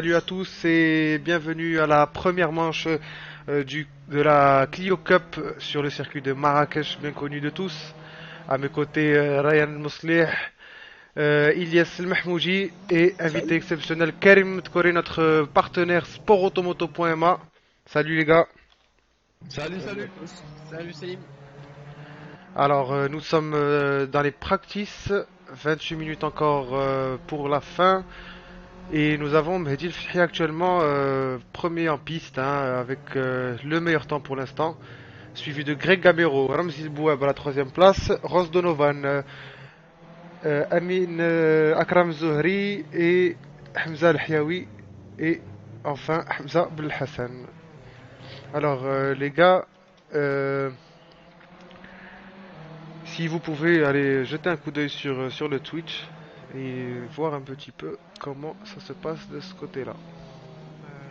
Salut à tous et bienvenue à la première manche de la Clio Cup sur le circuit de Marrakech, bien connu de tous. À mes côtés, Ryan Mouslih, Ilyes El Mahmouji et invité Salut. exceptionnel Karim Tkori, notre partenaire sportautomoto.ma. Salut les gars. Salut, Salut à salut. tous. Salut Salim. Alors, nous sommes dans les practices, 28 minutes encore pour la fin. Et nous avons Mehdi El Fthi actuellement premier en piste hein, avec le meilleur temps pour l'instant, suivi de Greg Gamero, Ramzi Bouab à la troisième place, Ross Donovan, Amin Akram Zohri et Hamza El Hiawi et enfin Hamza Belhassan. Alors les gars, euh, si vous pouvez aller jeter un coup d'œil sur le Twitch et voir un petit peu comment ça se passe de ce côté-là.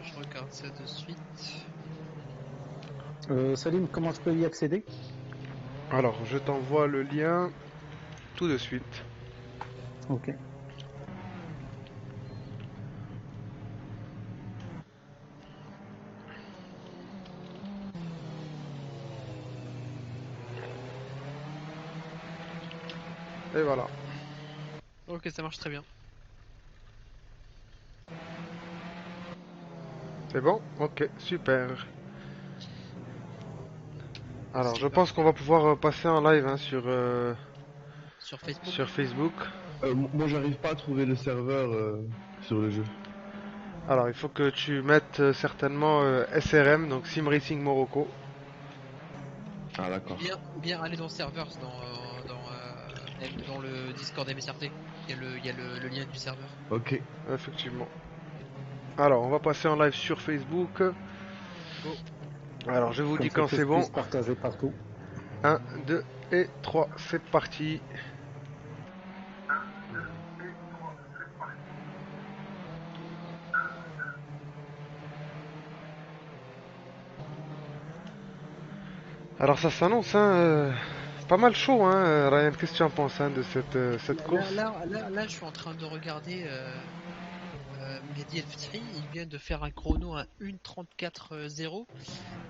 Je regarde ça de suite. Salim, comment je peux y accéder? Alors, je t'envoie le lien tout de suite. Ok. Et voilà. Ok, ça marche très bien. C'est bon? Ok, super. Alors, C'est je pense qu'on parfait. va pouvoir passer en live hein, Sur Facebook. sur Facebook. Moi, j'arrive pas à trouver le serveur sur le jeu. Alors, il faut que tu mettes certainement SRM, donc Sim Racing Morocco. Ah, d'accord. Ou bien aller dans Servers, dans le Discord MSRT. Il y a le lien du serveur. Ok. Effectivement. Alors, on va passer en live sur Facebook. Go. Alors, je vous Comme dis ça quand que c'est je bon. puisse partager partout. Un, 2 et 3, c'est parti. Alors, ça s'annonce, hein, pas mal chaud, hein, Ryan. Qu'est-ce que tu en penses hein, de cette course? Là, je suis en train de regarder Mehdi El Fthri. Il vient de faire un chrono à 1:34.0.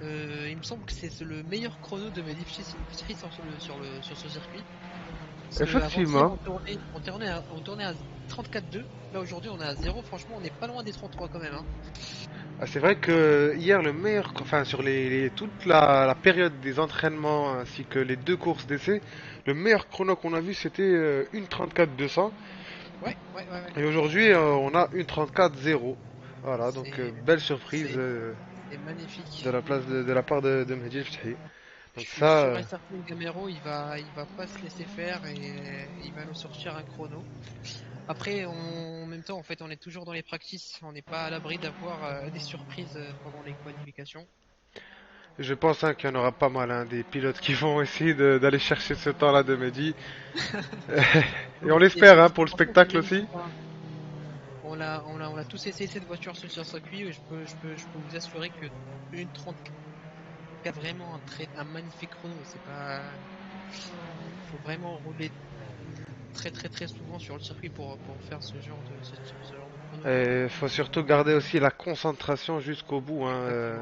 Il me semble que c'est le meilleur chrono de Mehdi El Fthri sur ce circuit. Parce que avant-hier, Effectivement. on tournait à 34,2. Là, aujourd'hui, on est à 0. Franchement, on n'est pas loin des 33 quand même, hein. Ah, c'est vrai que hier, le meilleur, enfin sur toute la période des entraînements ainsi que les deux courses d'essai, le meilleur chrono qu'on a vu c'était 1:34 200 Ouais. et aujourd'hui on a 1:34 0. Voilà, donc C'est, belle surprise c'est, c'est magnifique. de la part de Mehdi El Fthi. Je Donc suis ça, sûr et certain que Gamero, il va pas se laisser faire et il va nous sortir un chrono. Après, en même temps, en fait, on est toujours dans les practices. On n'est pas à l'abri d'avoir des surprises pendant les qualifications. je pense hein, qu'il y en aura pas mal, hein, des pilotes qui vont essayer d'aller chercher ce temps-là de Mehdi. Et on Et l'espère hein, pour le franchement, c'est spectacle aussi. magnifique, hein. On a tous essayé cette voiture sur ce circuit et je peux vous assurer que une 34 vraiment un magnifique chrono. C'est pas, faut vraiment rouler très souvent sur le circuit pour faire ce genre de chrono, quoi. Il faut surtout garder aussi la concentration jusqu'au bout, hein,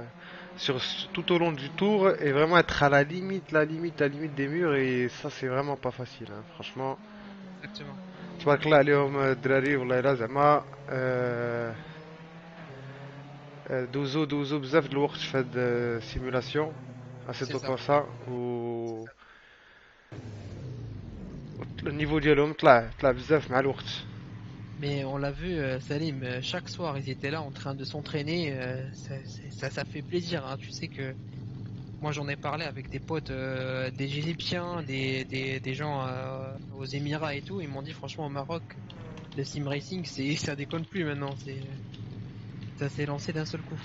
Exactement. tout au long du tour, et vraiment être à la limite des murs, et ça c'est vraiment pas facile, hein, franchement. Exactement. تبارك الله عليهم الدراري والله الا زعما دوزو بزاف د الوقت في هاد السيمولاسيون C'est اسيتو ça. كورسا C'est و ça. النيفو ديالهم طلع بزاف مع الوقت. Mais on l'a vu, Salim, chaque soir ils étaient là en train de s'entraîner. Ça fait plaisir, hein. Tu sais que moi j'en ai parlé avec des potes, des Égyptiens, des gens aux Émirats et tout. Ils m'ont dit franchement au Maroc, le sim racing, ça déconne plus maintenant. Ça s'est lancé d'un seul coup.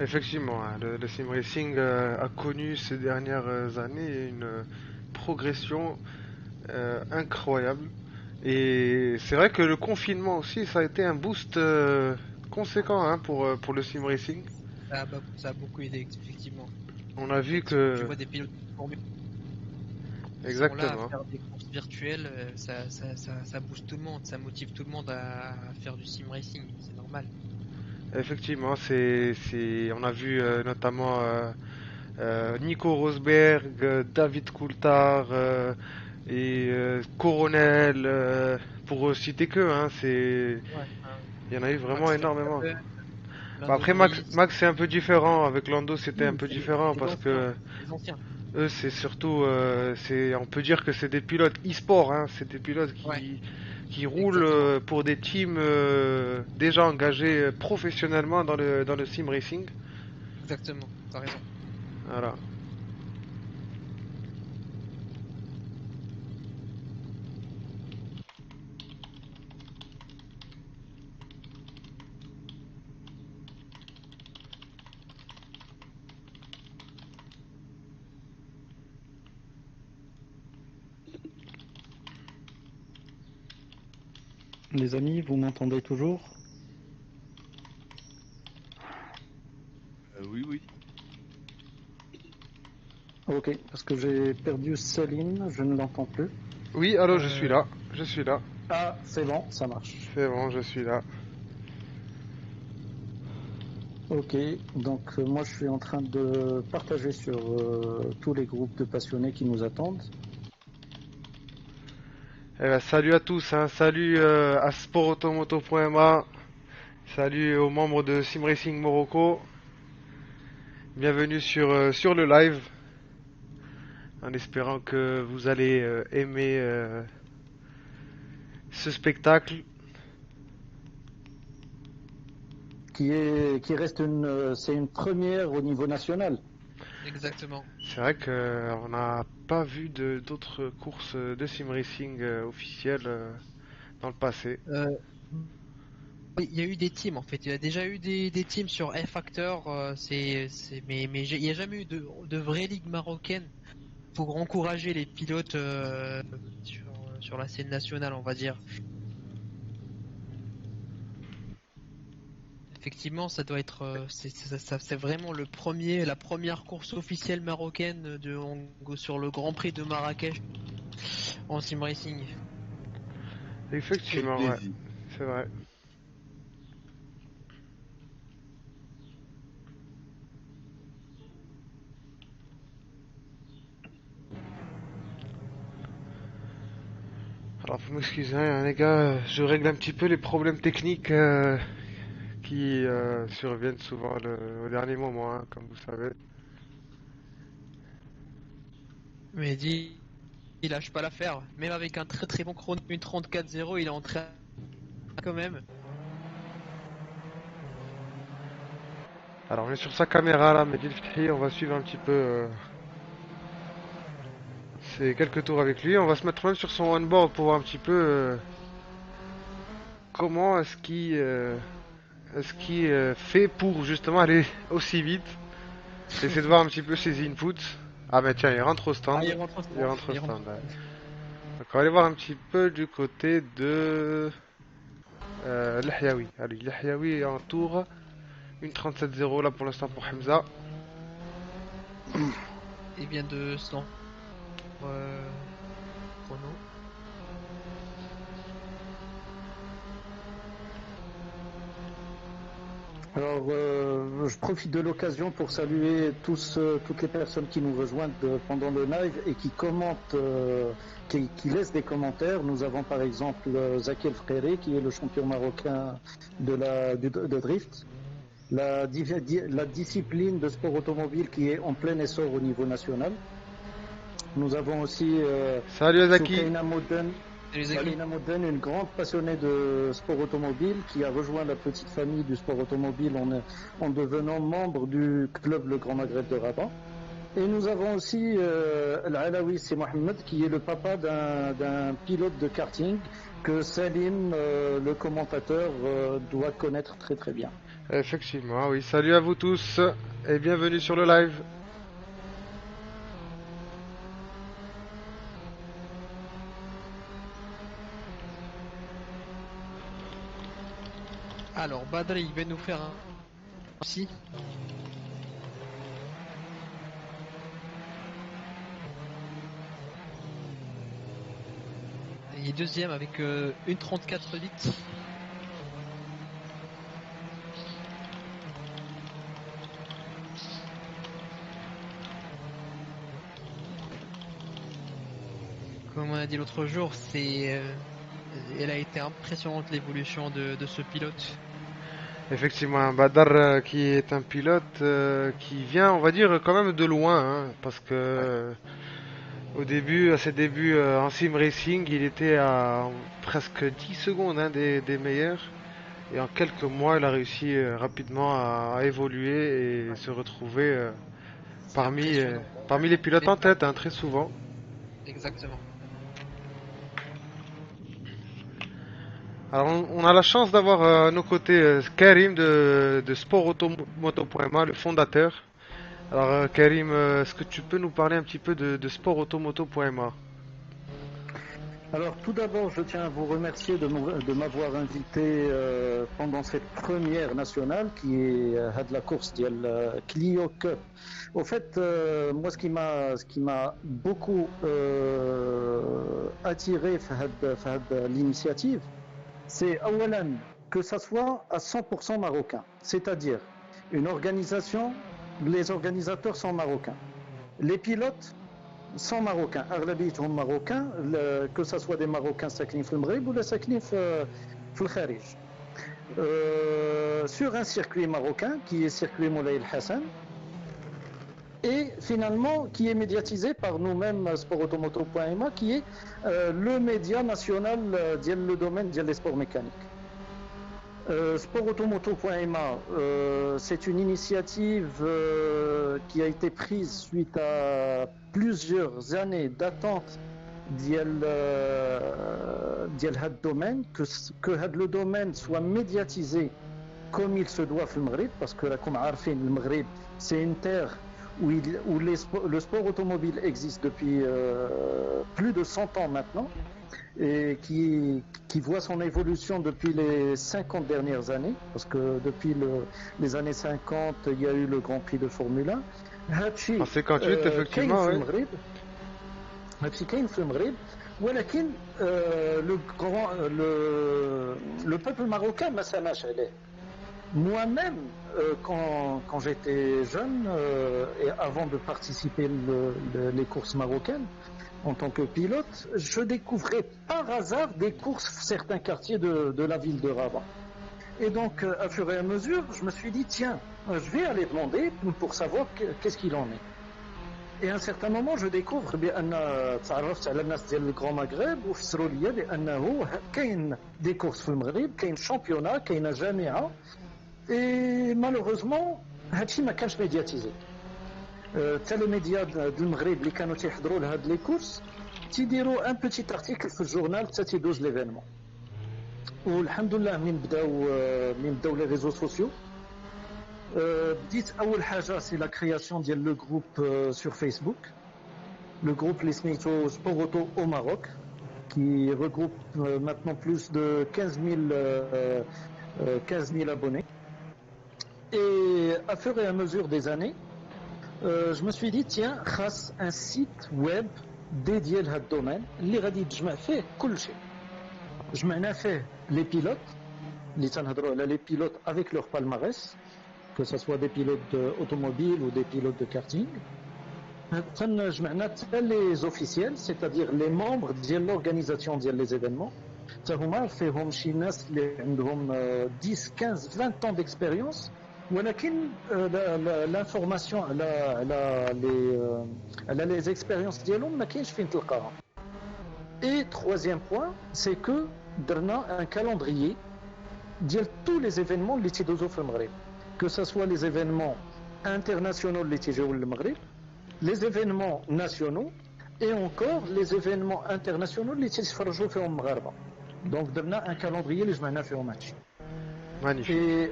Effectivement, hein, le sim racing a connu ces dernières années une progression incroyable. Et c'est vrai que le confinement aussi, ça a été un boost conséquent hein, pour le sim racing. Ça a beaucoup aidé, effectivement. On a vu Effectivement, tu que... vois des pilotes qui sont là à Exactement. faire des courses virtuelles, ça booste tout le monde, ça motive tout le monde à faire du sim racing, c'est normal. Effectivement, on a vu notamment Nico Rosberg, David Coulthard et Coronel, pour citer que, hein, Ouais. il y en a eu vraiment Max énormément. Verstappen, Bah Lando après Norris. Max c'est un peu différent, avec Lando c'était un Oui, peu c'est différent les parce anciens. que Les anciens. eux c'est surtout, on peut dire que c'est des pilotes e-sport, hein, c'est des pilotes Ouais, qui roulent exactement. pour des teams déjà engagés professionnellement dans le sim racing. Exactement. T'as raison. Voilà. Les amis, vous m'entendez toujours? Oui, oui. Ok, parce que j'ai perdu Céline, je ne l'entends plus. Oui, allô, Euh, je suis là, Ah, c'est bon, ça marche. c'est bon, je suis là. Ok, donc moi je suis en train de partager sur tous les groupes de passionnés qui nous attendent. Eh ben, salut à tous, hein, salut à sportautomoto.ma, salut aux membres de Sim Racing Morocco, bienvenue sur le live, en espérant que vous allez aimer ce spectacle. Qui reste c'est une première au niveau national. exactement. C'est vrai qu'on n'a pas vu d'autres courses de sim racing officielles dans le passé. Euh, oui, il y a eu des teams en fait. Il y a déjà eu des teams sur F-Factor. Il n'y a jamais eu de vraie ligue marocaine pour encourager les pilotes sur la scène nationale, on va dire. Effectivement, ça doit être, c'est vraiment la première course officielle marocaine sur le Grand Prix de Marrakech en sim racing. Quel Effectivement, ouais, plaisir. c'est vrai. Alors, faut m'excuser, hein, les gars, je règle un petit peu les problèmes techniques qui surviennent souvent au dernier moment, hein, comme vous savez. Mais il lâche pas l'affaire. Même avec un très très bon chrono, une 34-0, il est en train quand même. Alors, on est sur sa caméra là, Mehdi El Fethi, on va suivre un petit peu ces quelques tours avec lui. On va se mettre même sur son onboard pour voir un petit peu comment est-ce qu'il fait pour justement aller aussi vite. Essayer de voir un petit peu ses inputs. Ah, mais tiens, il rentre au Ah, stand. il rentre au Il stand. rentre au Il rentre stand, au ouais. stand. Donc, on va aller voir un petit peu du côté de l'Ahyaoui. Allez, l'Ahyaoui est en tour. Une 37-0 là pour l'instant pour Hamza. Il vient de se lancer chrono. Alors, je profite de l'occasion pour saluer toutes les personnes qui nous rejoignent pendant le live et qui commentent, qui laissent des commentaires. Nous avons par exemple Zaki El Fréré, qui est le champion marocain de drift. La discipline de sport automobile qui est en plein essor au niveau national. Nous avons aussi Salut Azaki. Soukaina Moden, Salut Zaki. Une grande passionnée de sport automobile qui a rejoint la petite famille du sport automobile en devenant membre du club Le Grand Maghreb de Rabat. Et nous avons aussi Al-Alawi C'est Mohamed qui est le papa d'un pilote de karting que Salim, le commentateur, doit connaître très très bien. Effectivement, oui. Salut à vous tous et bienvenue sur le live. Alors, Badri, il va nous faire un aussi. Il est deuxième avec une 34-8. comme on a dit l'autre jour, elle a été impressionnante l'évolution de ce pilote. Effectivement, Badar qui est un pilote qui vient, on va dire, quand même de loin, hein, parce que à ses débuts en sim racing, il était à presque 10 secondes hein, des meilleurs. Et en quelques mois, il a réussi rapidement à évoluer et se retrouver C'est parmi, impressionnant. parmi les pilotes Mais en bon, tête, hein, très souvent. exactement. Alors, on a la chance d'avoir à nos côtés Karim de sportautomoto.ma, le fondateur. Alors, Karim, est-ce que tu peux nous parler un petit peu de sportautomoto.ma? Alors tout d'abord, je tiens à vous remercier de m'avoir invité pendant cette première nationale qui est de la course de la Clio Cup. Au fait, moi ce qui m'a beaucoup attiré de l'initiative, c'est أولاً, que ça soit à 100% marocain, c'est-à-dire une organisation, les organisateurs sont marocains, les pilotes sont marocains, أغلبيتهم marocains, que ce soit des marocains ساكنين في المغرب ولا ساكنين في الخارج. Sur un circuit marocain qui est circuit Moulay El Hassan et finalement qui est médiatisé par nous-mêmes sportautomoto.ma qui est le média national le domaine des sports mécaniques. Sportautomoto.ma, c'est une initiative qui a été prise suite à plusieurs années d'attente ديال هذا الدومين que le domaine soit médiatisé comme il se doit في المغرب parce que راكم عارفين المغرب c'est une terre où le sport automobile existe depuis plus de 100 ans maintenant et qui voit son évolution depuis les 50 dernières années, parce que depuis les années 50, il y a eu le Grand Prix de Formule 1. En 58, effectivement, oui. هادشي كاين في المغرب ولكن le peuple marocain ما سمعش عليه. Moi-même, quand j'étais jeune et avant de participer les courses marocaines, en tant que pilote, je découvrais par hasard des courses dans certains quartiers de la ville de Rabat. Et donc, à fur et à mesure, je me suis dit, tiens, je vais aller demander pour savoir qu'est-ce qu'il en est. Et à un certain moment, je découvre بأن تعرفت على الناس ديال الجران مغرب وفسروا لي بأنه كاين des courses في المغرب, كاين championnat, كاين جامعة. Et malheureusement, هادشي ما كانش médiatisé. حتى لي ميديا د المغرب اللي كانوا تيحضروا لهاد لي كورس تيديروا ان بوتيت ارتيكل في الجورنال حتى تيدوز ليفينمون. والحمد لله من بداو لي ريزو سوسيو بديت اول حاجه سي لا كرياسيون ديال لو جروب سور فيسبوك, le groupe اللي سميتو سبور اوتو او ماروك qui regroupe maintenant plus de 15 000 abonnés. Et à fur et à mesure des années, je me suis dit tiens, خاص un site web dédié à ce domaine اللي غادي تجمع فيه كل شيء. جمعنا فيه les pilotes اللي تنهضروا على les pilotes avec leur palmarès, que ce soit des pilotes automobiles ou des pilotes de karting. جمعنا حتى les officiels, c'est-à-dire les membres ديال l'organisation ديال les événements. حتى هما فيهم شي ناس اللي عندهم 10, 15, 20 ans d'expérience. ولكن l'information على les expériences ديالهم ما كاينش فين تلقاها. Et troisième point, c'est que درنا un calendrier ديال tous les événements اللي تيدوزو في المغرب, que ce soit les événements internationaux اللي تيجيو للمغرب, les événements nationaux et encore les événements internationaux اللي تيتفرجوا فيهم المغاربه. Donc درنا un calendrier اللي جمعنا فيهم هادشي. Magnifique.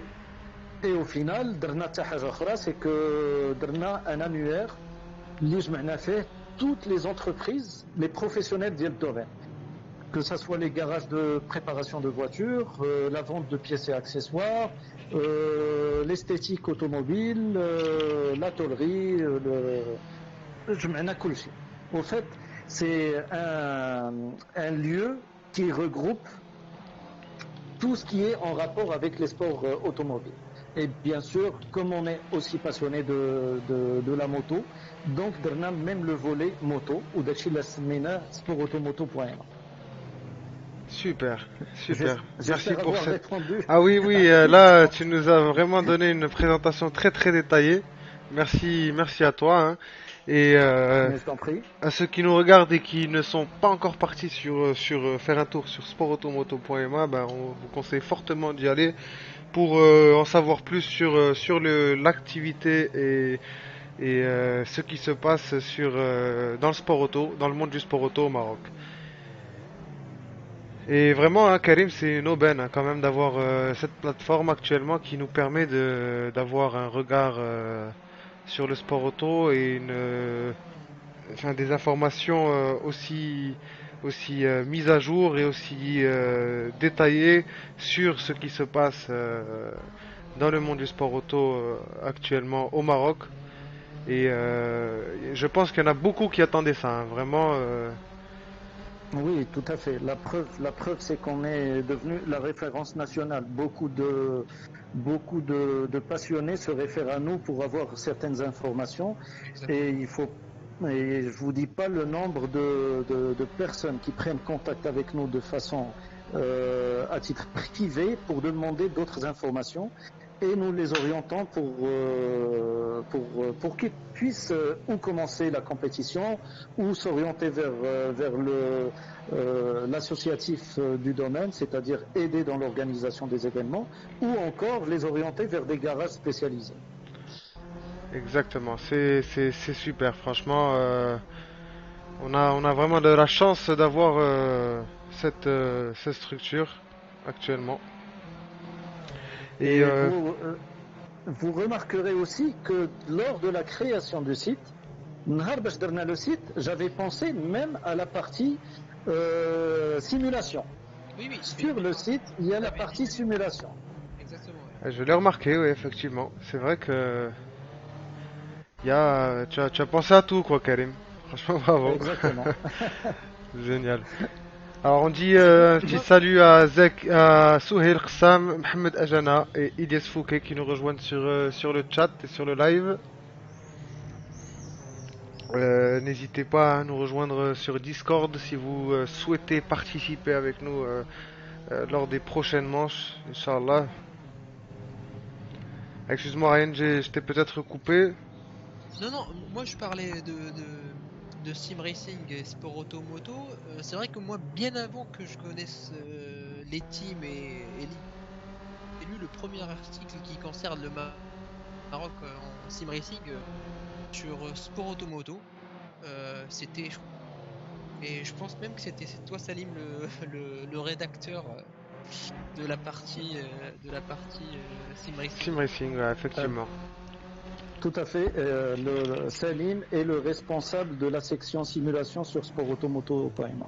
Et au final, درنا حتى حاجة أخرى, c'est que درنا un annuaire اللي جمعنا فيه toutes les entreprises, les professionnels ديال الدومين, que ce soit les garages de préparation de voitures, la vente de pièces et accessoires, l'esthétique automobile, la tôlerie, جمعنا كل شيء. Au fait, c'est un lieu qui regroupe tout ce qui est en rapport avec les sports automobiles. Et bien sûr, comme on est aussi passionné de la moto, donc on a même le volet moto, ou d'Achille Smena, sportautomoto.m. Super, super. Merci J'espère pour avoir cette... répondu Ah oui, oui, à là, question. tu nous as vraiment donné une présentation très très détaillée. Merci, merci à toi, hein. Et Mais je t'en prie. à ceux qui nous regardent et qui ne sont pas encore partis faire un tour sur sportautomoto.ma, ben, on vous conseille fortement d'y aller pour en savoir plus sur l'activité et ce qui se passe dans le sport auto, dans le monde du sport auto au Maroc. Et vraiment, hein, Karim, c'est une aubaine hein, quand même d'avoir cette plateforme actuellement qui nous permet d'avoir un regard sur le sport auto et enfin, des informations aussi mises à jour et aussi détaillées sur ce qui se passe dans le monde du sport auto actuellement au Maroc. Et je pense qu'il y en a beaucoup qui attendaient ça, hein, vraiment. Oui, tout à fait. La preuve, c'est qu'on est devenu la référence nationale. Beaucoup de passionnés se réfèrent à nous pour avoir certaines informations. Et je vous dis pas le nombre de personnes qui prennent contact avec nous de façon à titre privé pour demander d'autres informations. Et nous les orientons pour qu'ils puissent ou commencer la compétition ou s'orienter vers l'associatif du domaine, c'est-à-dire aider dans l'organisation des événements, ou encore les orienter vers des garages spécialisés. Exactement, c'est super, franchement. On a vraiment de la chance d'avoir cette structure actuellement. Et Et vous remarquerez aussi que lors de la création du site, نهار باش درنا le site, j'avais pensé même à la partie simulation. Oui, oui, Sur le site, il y a la partie simulation. exactement. Ouais. je l'ai remarqué, oui, effectivement. C'est vrai que tu as pensé à tout, quoi, Karim. Franchement, bravo. Exactement. Génial. Alors, on dit un petit salut à Souhail Qassam, Mohamed Ajana et Ilyes Fouquet qui nous rejoignent sur le chat et sur le live. N'hésitez pas à nous rejoindre sur Discord si vous souhaitez participer avec nous lors des prochaines manches, Inch'Allah. Excuse-moi Ryan, je t'ai peut-être coupé. Non, non, moi je parlais de sim racing et sport automoto. C'est vrai que moi, bien avant que je connaisse les teams et j'ai lu le premier article qui concerne le Maroc en sim racing sur sport automoto. C'était, et je pense même que c'était toi, Salim, le rédacteur de la partie sim racing. Sim Racing, ouais, Euh, effectivement. Tout à fait. Salim est le responsable de la section simulation sur sportautomoto.ma.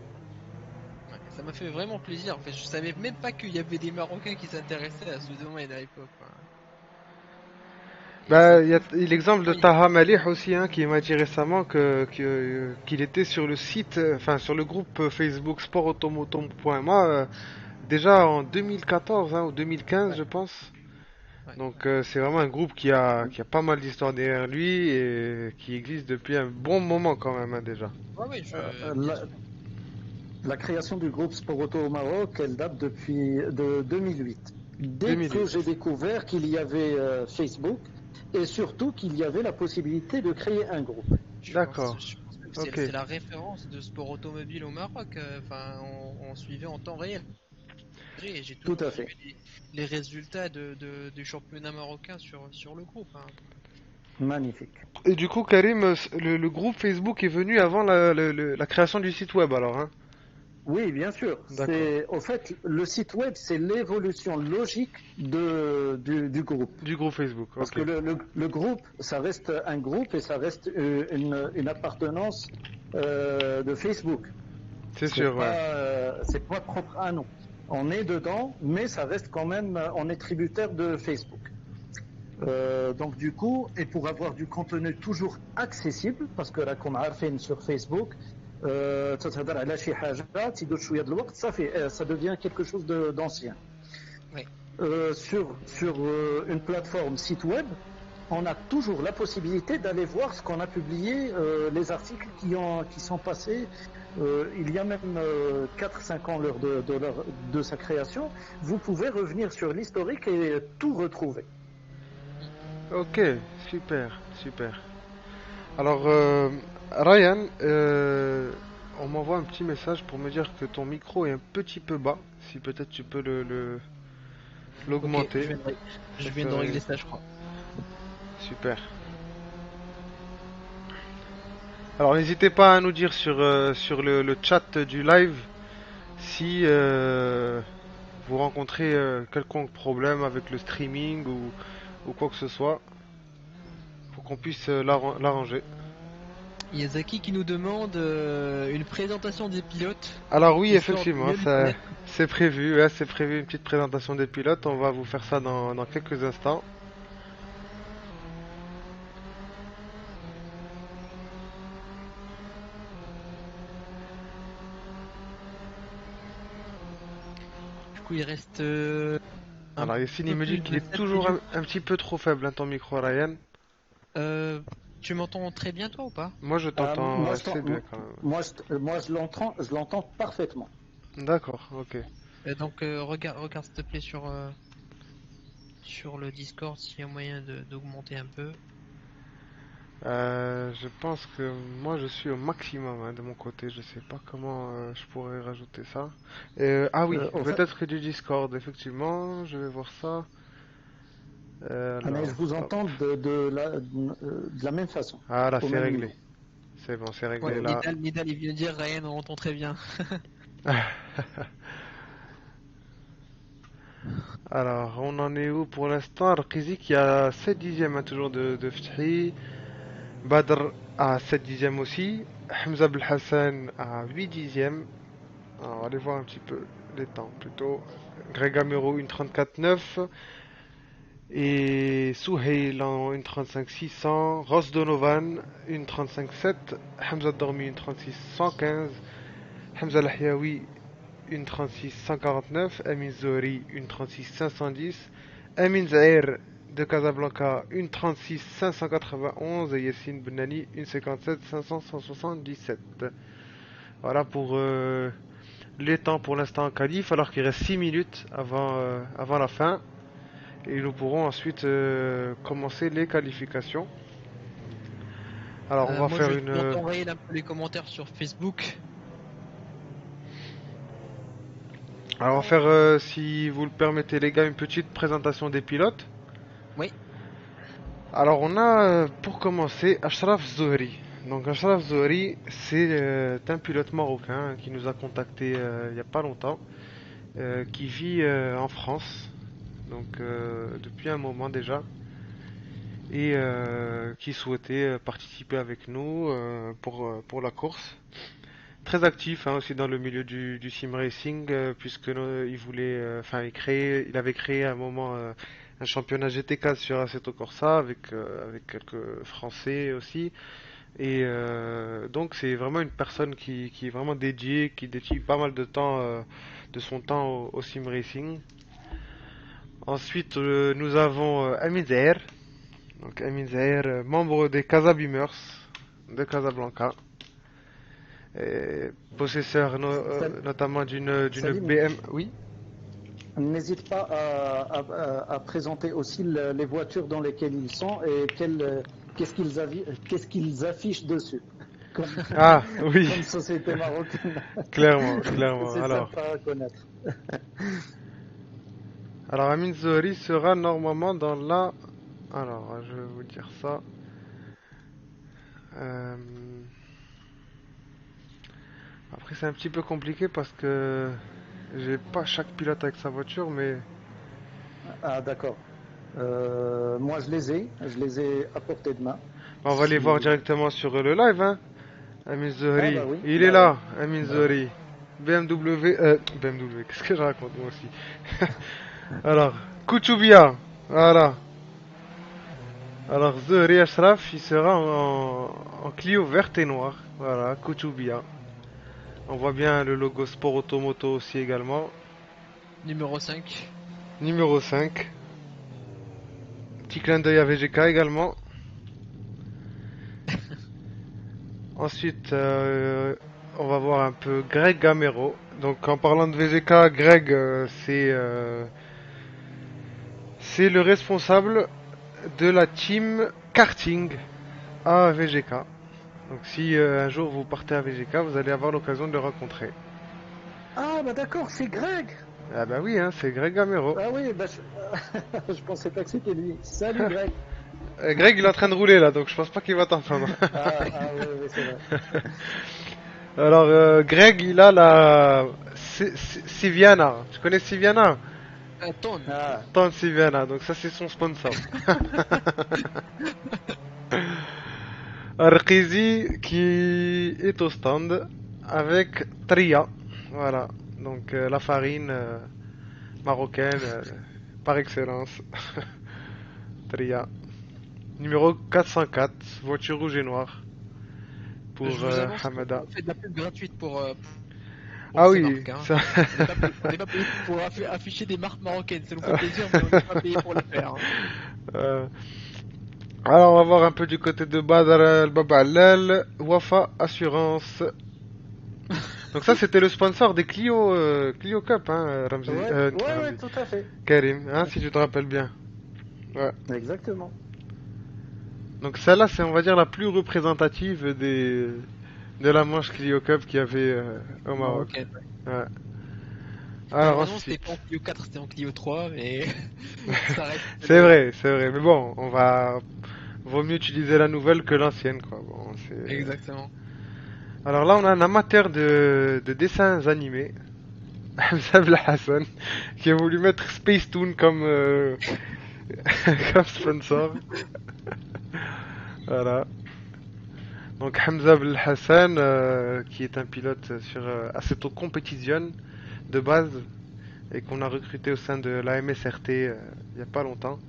Ouais, ça m'a fait vraiment plaisir. En fait, je savais même pas qu'il y avait des Marocains qui s'intéressaient à ce domaine à l'époque, quoi. Et Bah, ça il y a prouve l'exemple de qu'il Taha Malih aussi, hein, qui m'a dit récemment qu'il était sur le site, enfin sur le groupe Facebook sportautomoto.ma déjà en 2014 hein, ou 2015, ouais, je pense. ouais, Donc c'est vraiment un groupe qui a pas mal d'histoires derrière lui et qui existe depuis un bon moment quand même hein, déjà. ouais, ouais, Euh, bien la, sûr. la création du groupe Sport Auto au Maroc, elle date de 2008. Dès que j'ai 2008. découvert qu'il y avait Facebook et surtout qu'il y avait la possibilité de créer un groupe. D'accord. Je pense même que Ok. c'est la référence de sport automobile au Maroc. Enfin, on suivait en temps réel. Et j'ai Tout toujours à suivi fait. les résultats du championnat marocain sur le groupe, hein. Magnifique. Et du coup, Karim, le groupe Facebook est venu avant la création du site web alors, hein? Oui, bien sûr. D'accord. Au fait, le site web, c'est l'évolution logique du groupe. Du groupe Facebook, Parce ok. que le groupe, ça reste un groupe et ça reste une appartenance de Facebook. C'est sûr, ouais. C'est pas propre à nous. On est dedans, mais ça reste quand même, on est tributaire de Facebook. Donc du coup, et pour avoir du contenu toujours accessible, parce que là, comme عارفين sur Facebook, تتهضر على شي حاجة تيدوز شوية د الوقت صافي ça devient quelque chose d'ancien. Ouais. sur une plateforme site web, on a toujours la possibilité d'aller voir ce qu'on a publié, les articles qui sont passés. Il y a même 4-5 ans lors de sa création. Vous pouvez revenir sur l'historique et tout retrouver. Ok, super, super. Alors, Ryan, on m'envoie un petit message pour me dire que ton micro est un petit peu bas. Si peut-être tu peux l'augmenter. Ok, je viens de régler ça, je crois. Super. Alors, n'hésitez pas à nous dire sur le chat du live si vous rencontrez quelconque problème avec le streaming ou quoi que ce soit, pour qu'on puisse l'arranger. Il y a Zaki qui nous demande une présentation des pilotes. Alors oui, Histoire de effectivement, mieux les connaître. c'est prévu, c'est prévu une petite présentation des pilotes. On va vous faire ça dans quelques instants. Du coup, il reste. Alors Yassine, il peu me dit plus qu'il de est 7 toujours minutes. un petit peu trop faible, hein, ton micro, Ryan. Tu m'entends très bien, toi, ou pas? Moi, je t'entends Moi, assez bien quand même. moi, je l'entends parfaitement. D'accord, ok. Donc, regarde s'il te plaît sur le Discord s'il y a moyen d'augmenter un peu. Je pense que moi, je suis au maximum, hein, de mon côté. Je sais pas comment je pourrais rajouter ça. Ah oui, En fait, peut-être que du Discord, effectivement. Je vais voir ça. mais Alors, je vous hop. entends de la même façon, Ah là, au c'est même réglé. niveau. C'est bon, c'est Ouais, réglé là. Nidal, il vient de dire Ryan, on entend très bien. Alors, on en est où pour l'instant? Rkizik, il y a 7 dixièmes, hein, toujours de Fthi. Badr à 7 dixièmes aussi. Hamza Belhassan à 8 dixièmes. Alors, on va aller voir un petit peu les temps plutôt. Greg Amero, une 34,9. Et Souheil en une 35,600. Ross Donovan, une 35,7. Hamza Dormi, une 36,115. Hamza Lahyaoui, une 36 149, Amin Zohri, une 36 510, Amin Zahir de Casablanca, une 36 591 et Yassine Benani, une 57 577. Voilà pour les temps pour l'instant en qualif, alors qu'il reste 6 minutes avant la fin. Et nous pourrons ensuite commencer les qualifications. Alors on va Moi, je faire vais une... t'envoyer un peu les commentaires sur Facebook. Alors on va faire, si vous le permettez les gars, une petite présentation des pilotes. Oui. Alors on a pour commencer Ashraf Zohri. Donc Ashraf Zohri, c'est un pilote marocain qui nous a contacté il n'y a pas longtemps, qui vit en France, donc depuis un moment déjà, et qui souhaitait participer avec nous pour la course. Très actif, hein, aussi dans le milieu du sim racing, puisque il voulait, enfin il avait créé à un moment un championnat GT4 sur Assetto Corsa avec quelques Français aussi. Et donc c'est vraiment une personne qui est vraiment dédiée, qui dédie pas mal de temps, de son temps au sim racing. Ensuite, nous avons Amin Zahir. Donc Amin Zahir, membre des Casabimers de Casablanca. Et possesseur notamment d'une Salim, BM. Oui. n'hésite pas à présenter aussi les voitures dans lesquelles ils sont et qu'est-ce qu'ils affichent dessus. Comme, Ah oui, comme société marocaine. clairement, clairement. C'est sympa à connaître. Alors Amin Zohri sera normalement dans la. Alors, je vais vous dire ça. Euh, Après, c'est un petit peu compliqué parce que j'ai pas chaque pilote avec sa voiture, mais Ah, d'accord. Moi, je les ai à portée de main. on va les Si... voir directement sur le live, hein. Amin Ah, Zohri, bah oui, il est bah là, oui. Amin Bah oui. Zohri. BMW, BMW, qu'est-ce que je raconte moi aussi? Alors, Kouchoubia, voilà. Alors, Zohri Ashraf, il sera en Clio verte et noire. Voilà, Kouchoubia. On voit bien le logo Sport Automoto aussi également. Numéro 5. Numéro 5. Petit clin d'œil à VGK également. Ensuite, on va voir un peu Greg Gamero. Donc en parlant de VGK, Greg, c'est le responsable de la team karting à VGK. Donc si un jour vous partez à VGK, vous allez avoir l'occasion de le rencontrer. Ah, bah d'accord, c'est Greg. Ah bah oui, hein, c'est Greg Gamero. Ah oui, bah je pensais pas que c'était lui. Salut Greg. Greg, il est en train de rouler là, donc je pense pas qu'il va t'entendre. Oui, c'est vrai. Alors, Greg, il a la Siviana. Tu connais Siviana? Tonne. Ah, Ton Siviana, donc ça c'est son sponsor. Arkizi qui est au stand avec Tria. Voilà, donc la farine marocaine par excellence. Tria. Numéro 404, voiture rouge et noire pour Je vous annonce Hamada. qu'on fait de la pub gratuite pour Ah ces oui, marques. Hein. ça. On n'est pas payé pour afficher des marques marocaines. Ça nous fait plaisir, mais on n'est pas payé pour le faire. Hein. euh, Alors, on va voir un peu du côté de Badr al-Baba Allal, Wafa Assurance. Donc ça, c'était le sponsor des Clio Cup, hein, Ramzi, ouais, Ramzi. tout à fait. Karim, hein, si tu te rappelles bien. Ouais. Exactement. Donc celle-là, c'est, on va dire, la plus représentative de la manche Clio Cup qu'il y avait au Maroc. Ok. Ouais. Alors Normalement, c'était ensuite, pas en Clio 4, c'était en Clio 3, mais ça reste. c'est vrai, c'est vrai. Mais bon, vaut mieux utiliser la nouvelle que l'ancienne, quoi. Bon, c'est. Exactement. Alors là, on a un amateur de dessins animés, Hamza Hassan, qui a voulu mettre Space Toon comme, comme sponsor. Voilà. Donc Hamza Hassan, qui est un pilote sur Assetto Competition de base et qu'on a recruté au sein de la MSRT il n'y a pas longtemps.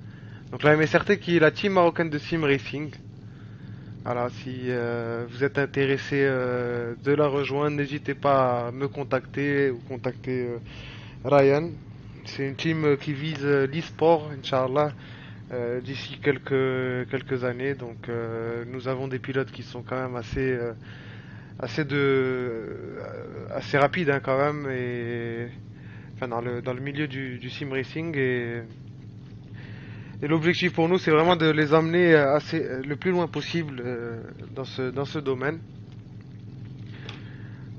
Donc la MSRT qui est la team marocaine de sim racing. Alors si vous êtes intéressé de la rejoindre, n'hésitez pas à me contacter ou contacter Ryan. C'est une team qui vise l'e-sport, Inch'Allah, d'ici quelques années. Donc nous avons des pilotes qui sont quand même assez rapides hein, quand même et enfin dans le milieu du sim racing et l'objectif pour nous c'est vraiment de les emmener le plus loin possible dans ce domaine.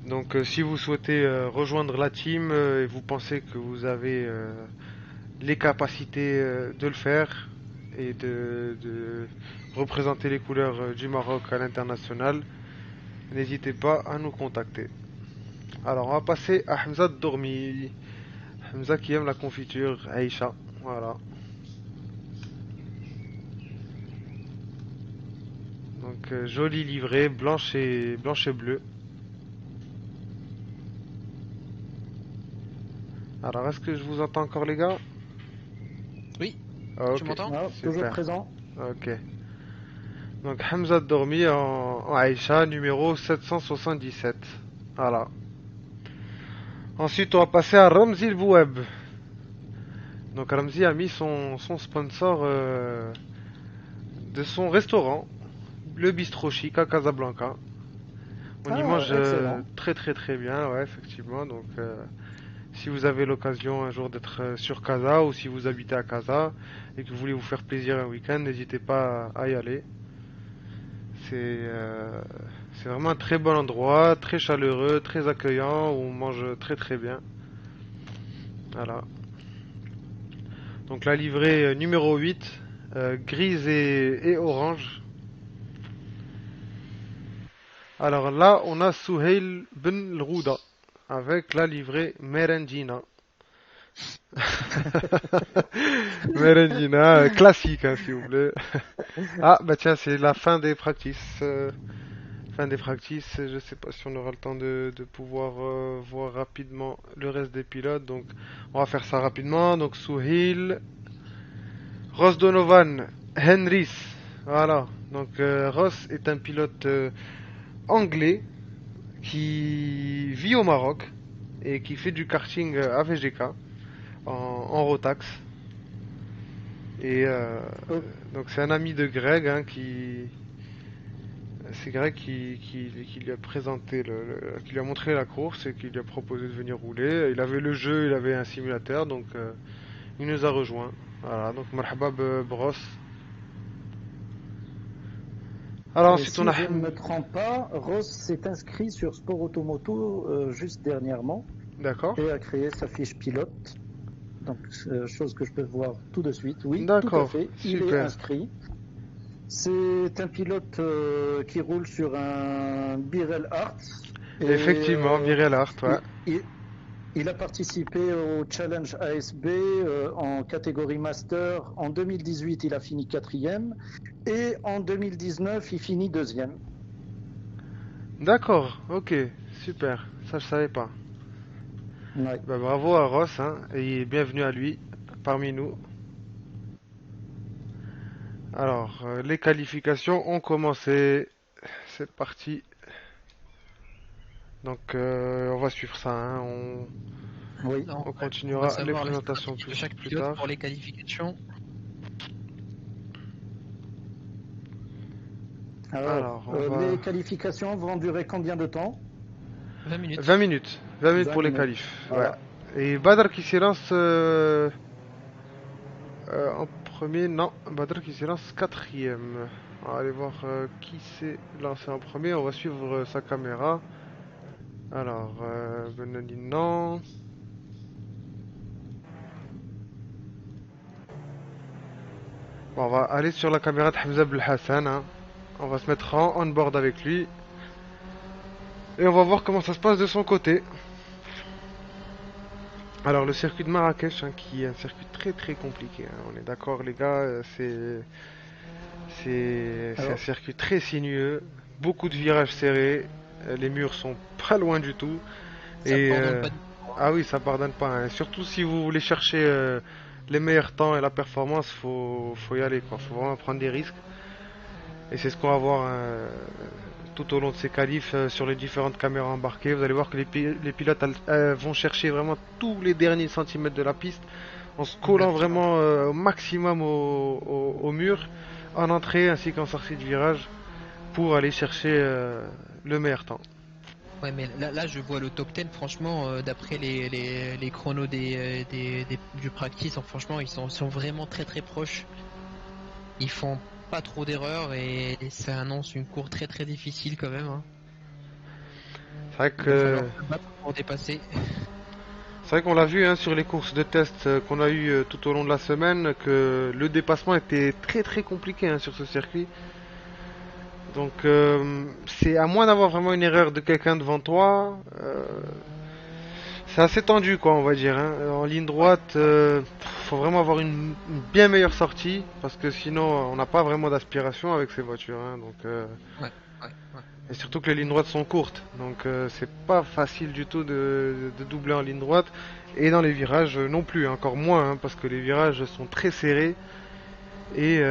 Donc si vous souhaitez rejoindre la team et vous pensez que vous avez les capacités de le faire et de représenter les couleurs du Maroc à l'international, n'hésitez pas à nous contacter. Alors on va passer à Hamza Dormi. Hamza qui aime la confiture, Aïcha. Voilà. Donc jolie livrée, blanche et bleue. Alors est-ce que je vous entends encore les gars? Oui, Ah, tu ok. m'entends? Ah, toujours Super. présent. Ok. Donc Hamza Dormi en Aïcha numéro 777. Voilà. Ensuite on va passer à Ramzi El Boueb. Donc Ramzi a mis son sponsor de son restaurant, le Bistro Chic à Casablanca. On y mange Excellent. très très très bien, ouais, effectivement. Donc si vous avez l'occasion un jour d'être sur Casa ou si vous habitez à Casa et que vous voulez vous faire plaisir un week-end, n'hésitez pas à y aller. C'est vraiment un très bon endroit, très chaleureux, très accueillant, où on mange très très bien. Voilà. Donc la livrée numéro 8, grise et orange. Alors là, on a Souheil Ben Rouda avec la livrée Merendina. Merendina, classique hein, s'il vous plaît. Ah bah tiens, c'est la fin des practices. Fin des practices, je sais pas si on aura le temps de pouvoir voir rapidement le reste des pilotes. Donc on va faire ça rapidement. Donc Souheil, Ross Donovan, Henrys. Voilà. Donc Ross est un pilote anglais qui vit au Maroc et qui fait du karting à VGK. en Rotax. Et Oh. donc c'est un ami de Greg hein, c'est Greg qui lui a présenté qui lui a montré la course et qui lui a proposé de venir rouler. Il avait le jeu, il avait un simulateur, donc il nous a rejoint. Voilà, donc marhaba Bros. Alors Et ensuite si on a je ne me trompe pas, Ross s'est inscrit sur Sport Automoto juste dernièrement D'accord. et a créé sa fiche pilote. Donc, chose que je peux voir tout de suite. Oui, tout à D'accord, fait. Il est super. inscrit. C'est un pilote qui roule sur un Birel Art. Et Effectivement, Virel Art, ouais. il- il a participé au Challenge ASB en catégorie Master. En 2018, il a fini quatrième. Et en 2019, il finit deuxième. D'accord, ok, super. Ça je savais pas. Ouais. Bah, bravo à Ross hein, et bienvenue à lui parmi nous. Alors, les qualifications ont commencé. C'est parti. Donc, on va suivre ça. Hein. Oui. Non, On on va continuera les savoir la présentations stratégie de chaque plus pilote tard. pour les qualifications. Alors, on va. Les qualifications vont durer combien de temps? 20 minutes. 20 minutes. 20 minutes 20 pour les minutes. qualifs. Ouais. Voilà. Et Badr qui s'élance en premier. Non, Badr qui s'élance quatrième. On va aller voir qui s'est lancé en premier. On va suivre sa caméra. Alors, Benoni, non. Bon, on va aller sur la caméra de Hamza Belhassan. Hein. On va se mettre en on-board avec lui. Et on va voir comment ça se passe de son côté. Alors, le circuit de Marrakech, hein, qui est un circuit très très compliqué. Hein. On est d'accord, les gars, c'est un Alors, circuit très sinueux. Beaucoup de virages serrés. Les murs sont pas loin du tout. Ça Et pardonne pas du tout. ah oui, ça pardonne pas. Hein. Surtout si vous voulez chercher les meilleurs temps et la performance, faut y aller, quoi. Faut vraiment prendre des risques. Et c'est ce qu'on va voir tout au long de ces qualifs sur les différentes caméras embarquées. Vous allez voir que les pilotes vont chercher vraiment tous les derniers centimètres de la piste en se collant Exactement. vraiment au maximum au mur en entrée ainsi qu'en sortie de virage pour aller chercher le meilleur temps. Ouais, mais là, je vois le top 10, franchement, d'après les chronos du practice, franchement, sont vraiment très très proches. Ils font pas trop d'erreurs et ça annonce une course très très difficile quand même. Hein. C'est vrai Il va que falloir se battre pour dépasser. c'est vrai qu'on l'a vu hein, sur les courses de test qu'on a eu tout au long de la semaine que le dépassement était très très compliqué hein, sur ce circuit. Donc c'est à moins d'avoir vraiment une erreur de quelqu'un devant toi, c'est assez tendu quoi on va dire. Hein. En ligne droite, faut vraiment avoir une bien meilleure sortie parce que sinon on n'a pas vraiment d'aspiration avec ces voitures. Hein. Donc Ouais, ouais, ouais. et surtout que les lignes droites sont courtes, donc c'est pas facile du tout de doubler en ligne droite. Et dans les virages non plus, encore moins hein, parce que les virages sont très serrés et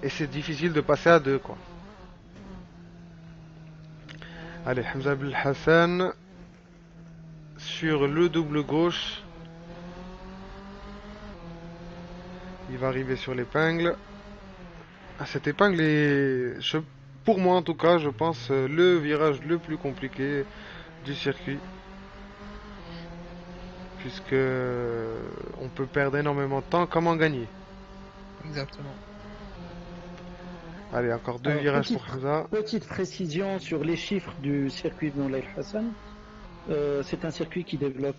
et c'est difficile de passer à deux quoi. Allez, Hamza Belhassan sur le double gauche. Il va arriver sur l'épingle. Ah, cette épingle est, pour moi en tout cas, je pense, le virage le plus compliqué du circuit. Puisque on peut perdre énormément de temps. Comment gagner? Exactement. Allez, encore deux alors, virages pour Hamza. petite précision sur les chiffres du circuit de Moulay Hassan. C'est un circuit qui développe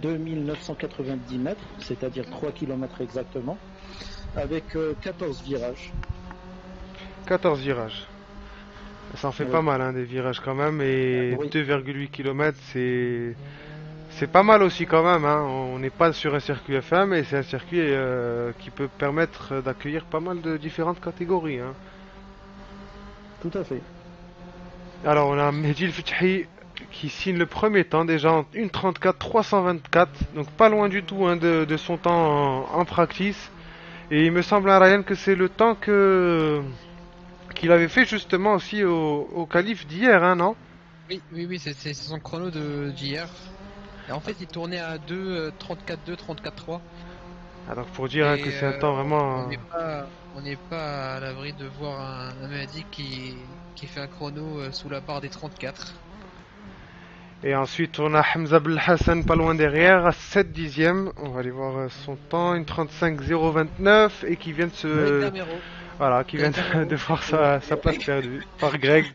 2990 mètres, c'est-à-dire 3 km exactement, avec 14 virages. 14 virages. Ça en fait Oui. pas mal, hein, des virages quand même. Et Oui. 2,8 km, c'est pas mal aussi quand même. Hein. On n'est pas sur un circuit FM, mais c'est un circuit qui peut permettre d'accueillir pas mal de différentes catégories. Hein. Tout à fait. Alors, on a Mehdi El Fethi qui signe le premier temps déjà en 1:34 324, donc pas loin du tout hein, de son temps en practice. Et il me semble à Ryan que c'est le temps qu'il avait fait justement aussi au qualif d'hier, hein, non? Oui, c'est son chrono d'hier. Et en fait, il tournait à 2, 34-2, 34-3. Ah, donc pour dire hein, que c'est un temps vraiment... On n'est pas à l'abri de voir un Mehdi qui fait un chrono sous la barre des 34. Et ensuite, on a Hamza Belhassan pas loin derrière, à 7 dixièmes. On va aller voir son temps, une 35,029 et qui vient de se... Voilà, qui vient de voir sa place perdue par Greg,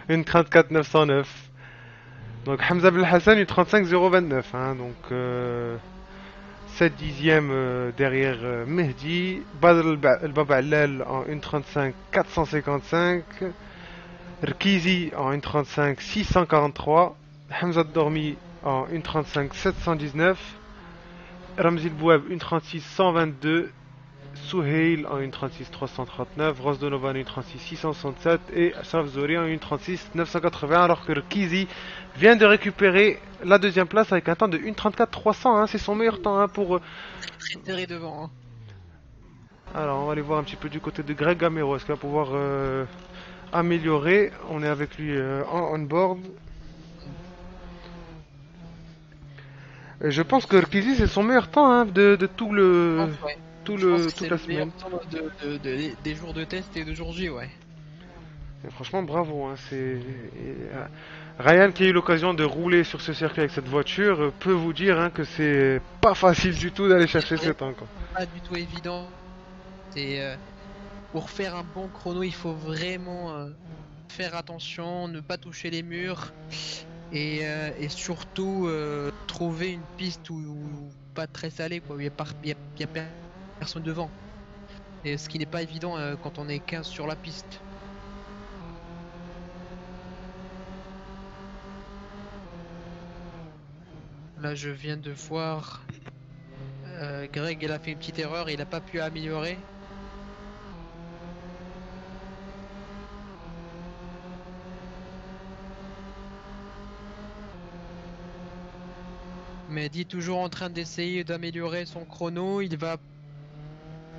une 34,909. Donc Hamza Belhassan, une 35,029. Hein, donc 7 dixièmes derrière Mehdi. Badr El-Baba Allal en 1,35,455. Rkizi en 1,35,643. Hamza Dormi en 1,35,719. Ramzi Bouab 1,36,122. Souheil en 1,36,339. Rose Donovan en 1,36,667. Et Ashraf Zouri en 1,36,980. Alors que Rkizi vient de récupérer la deuxième place avec un temps de 1,34,300. Hein. C'est son meilleur temps hein, pour... Très serré devant. Hein. Alors on va aller voir un petit peu du côté de Greg Gamero. Est-ce qu'il va pouvoir améliorer? On est avec lui en on-board. Je pense que Rkizi c'est son meilleur temps hein, de tout le... Ouais. toute la semaine. Des jours de test et de jour J, ouais. Et franchement, bravo. Hein, Ryan qui a eu l'occasion de rouler sur ce circuit avec cette voiture peut vous dire hein, que c'est pas facile du tout d'aller chercher ce temps. Quoi. Pas du tout évident. C'est pour faire un bon chrono, il faut vraiment faire attention, ne pas toucher les murs et surtout trouver une piste où pas très salée, quoi. Il y a personne devant. Et ce qui n'est pas évident quand on est 15 sur la piste. Là, je viens de voir Greg, il a fait une petite erreur, il n'a pas pu améliorer. Mais dit toujours en train d'essayer d'améliorer son chrono, il va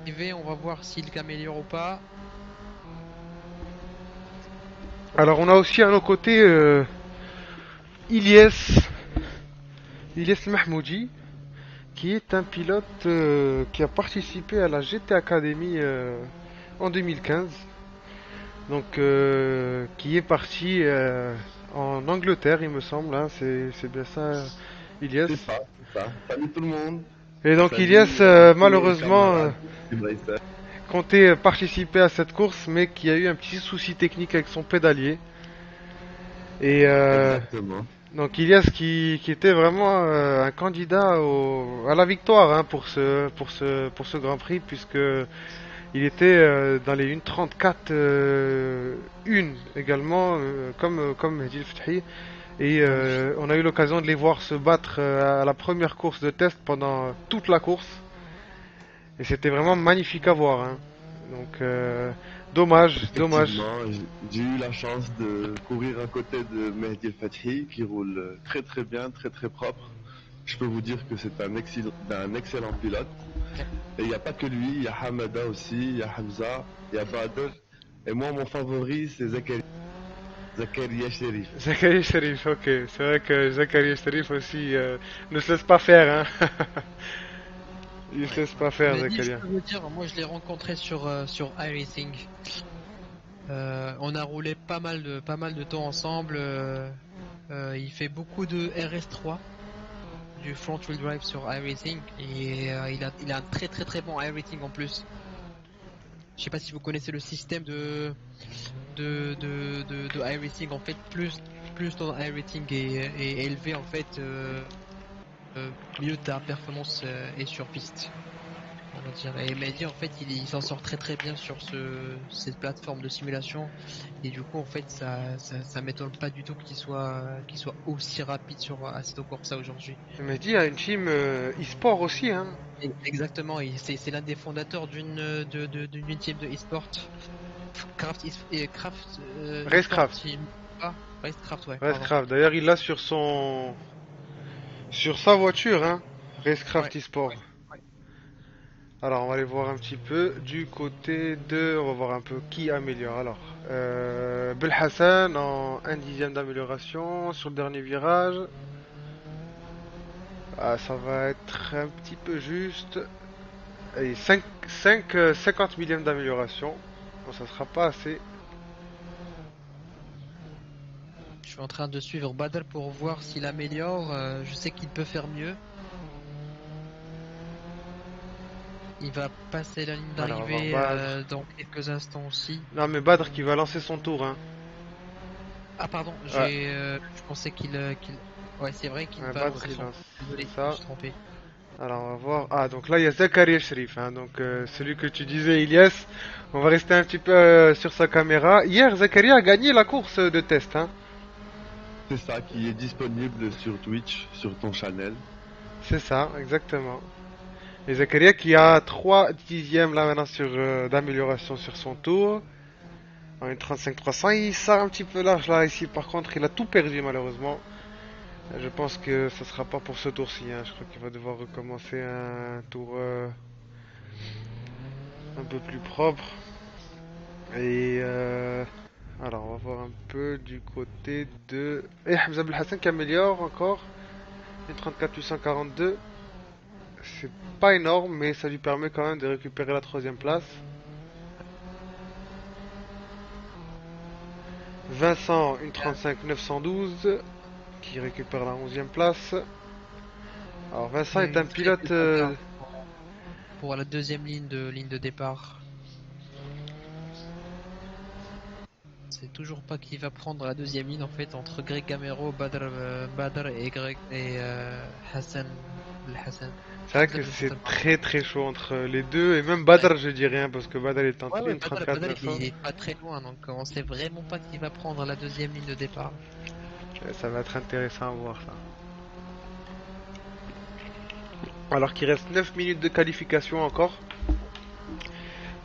arriver, on va voir s'il améliore ou pas. Alors on a aussi à nos côtés Ilyes Mahmoudi, qui est un pilote qui a participé à la GT Academy en 2015. Donc qui est parti en Angleterre il me semble, hein, c'est bien ça Ilyes. C'est ça. Salut tout le monde. Et donc Salut, Ilyes malheureusement camarades. comptait participer à cette course mais qui a eu un petit souci technique avec son pédalier. Et Exactement. donc Ilyes qui était vraiment un candidat à la victoire hein, pour ce Grand Prix puisque il était dans les 1,34 1 également comme Mehdi El Fethi et on a eu l'occasion de les voir se battre à la première course de test pendant toute la course et c'était vraiment magnifique à voir hein. Donc dommage. Effectivement, j'ai eu la chance de courir à côté de Mehdi El Fathi qui roule très très bien, très très propre. Je peux vous dire que c'est un excellent pilote. Et il n'y a pas que lui, il y a Hamada aussi, il y a Hamza, il y a Badr. Et moi mon favori c'est Zakaria Sherif. Zakaria Sherif, ok. C'est vrai que Zakaria Sherif aussi ne se laisse pas faire hein. Il se laisse pas faire Zakaria. Je peux vous dire, moi je l'ai rencontré sur iRacing. On a roulé pas mal de temps ensemble. Il fait beaucoup de RS3, du front wheel drive sur iRacing, et il a un très très très bon iRacing en plus. Je sais pas si vous connaissez le système de iRacing. En fait, plus ton iRacing est élevé, en fait, mieux ta performance est sur piste. On va dire. Et Mehdi en fait il s'en sort très très bien sur cette plateforme de simulation et du coup en fait ça m'étonne pas du tout qu'il soit aussi rapide sur Assetto Corsa aujourd'hui. Mehdi a une team e-sport aussi hein. Exactement, c'est l'un des fondateurs d'une team de e-sport. Racecraft. Racecraft, ouais. Racecraft. D'ailleurs il l'a sur sa voiture hein. Racecraft Ouais. e-sport. Ouais. Alors on va aller voir un petit peu du côté de... On va voir un peu qui améliore. Alors Belhassan en 1/10 d'amélioration sur le dernier virage. Ah, ça va être un petit peu juste. Et 50 millièmes d'amélioration. Bon, ça sera pas assez. Je suis en train de suivre Badr pour voir s'il améliore. Je sais qu'il peut faire mieux. Il va passer la ligne Alors, on va voir d'arrivée Badr. dans quelques instants aussi. Non, mais Badr qui va lancer son tour, hein. Ah pardon, Ouais, je pensais qu'il... Ouais, c'est vrai qu'il ouais, va Badr lancer il son... lance Désolé, je me ça. suis trompé. Alors, on va voir. Ah, donc là, il y a Zakaria Sherif, hein. Donc, celui que tu disais, Ilyes. On va rester un petit peu sur sa caméra. Hier, Zakaria a gagné la course de test, hein. C'est ça qui est disponible sur Twitch, sur ton channel. C'est ça, exactement. Et Zakaria qui a 3 dixièmes là maintenant d'amélioration sur son tour. En une 35-300, il sort un petit peu large là ici. Par contre, il a tout perdu malheureusement. Je pense que ça sera pas pour ce tour-ci, hein. Je crois qu'il va devoir recommencer un tour un peu plus propre. Et alors, on va voir un peu du côté de... Et Hamza Belhassan qui améliore encore. Une 34-842. C'est pas énorme, mais ça lui permet quand même de récupérer la troisième place. Vincent, une 35-912, qui récupère la 11e place. Alors Il Vincent y a est une un très pilote... belle bagarre pour la deuxième ligne de départ. C'est toujours pas qui va prendre la deuxième ligne en fait entre Greg Gamero, Badr et Greg et Hassan El Hassan. C'est vrai Hamza que Ben Hassan, c'est pardon. très très chaud entre les deux. Et même Ouais, Badr, je dis rien, parce que Badr est en ouais, ligne Badr, 34-900. il est pas très loin donc on sait vraiment pas qui va prendre la deuxième ligne de départ. Ça va être intéressant à voir ça. Alors qu'il reste 9 minutes de qualification encore.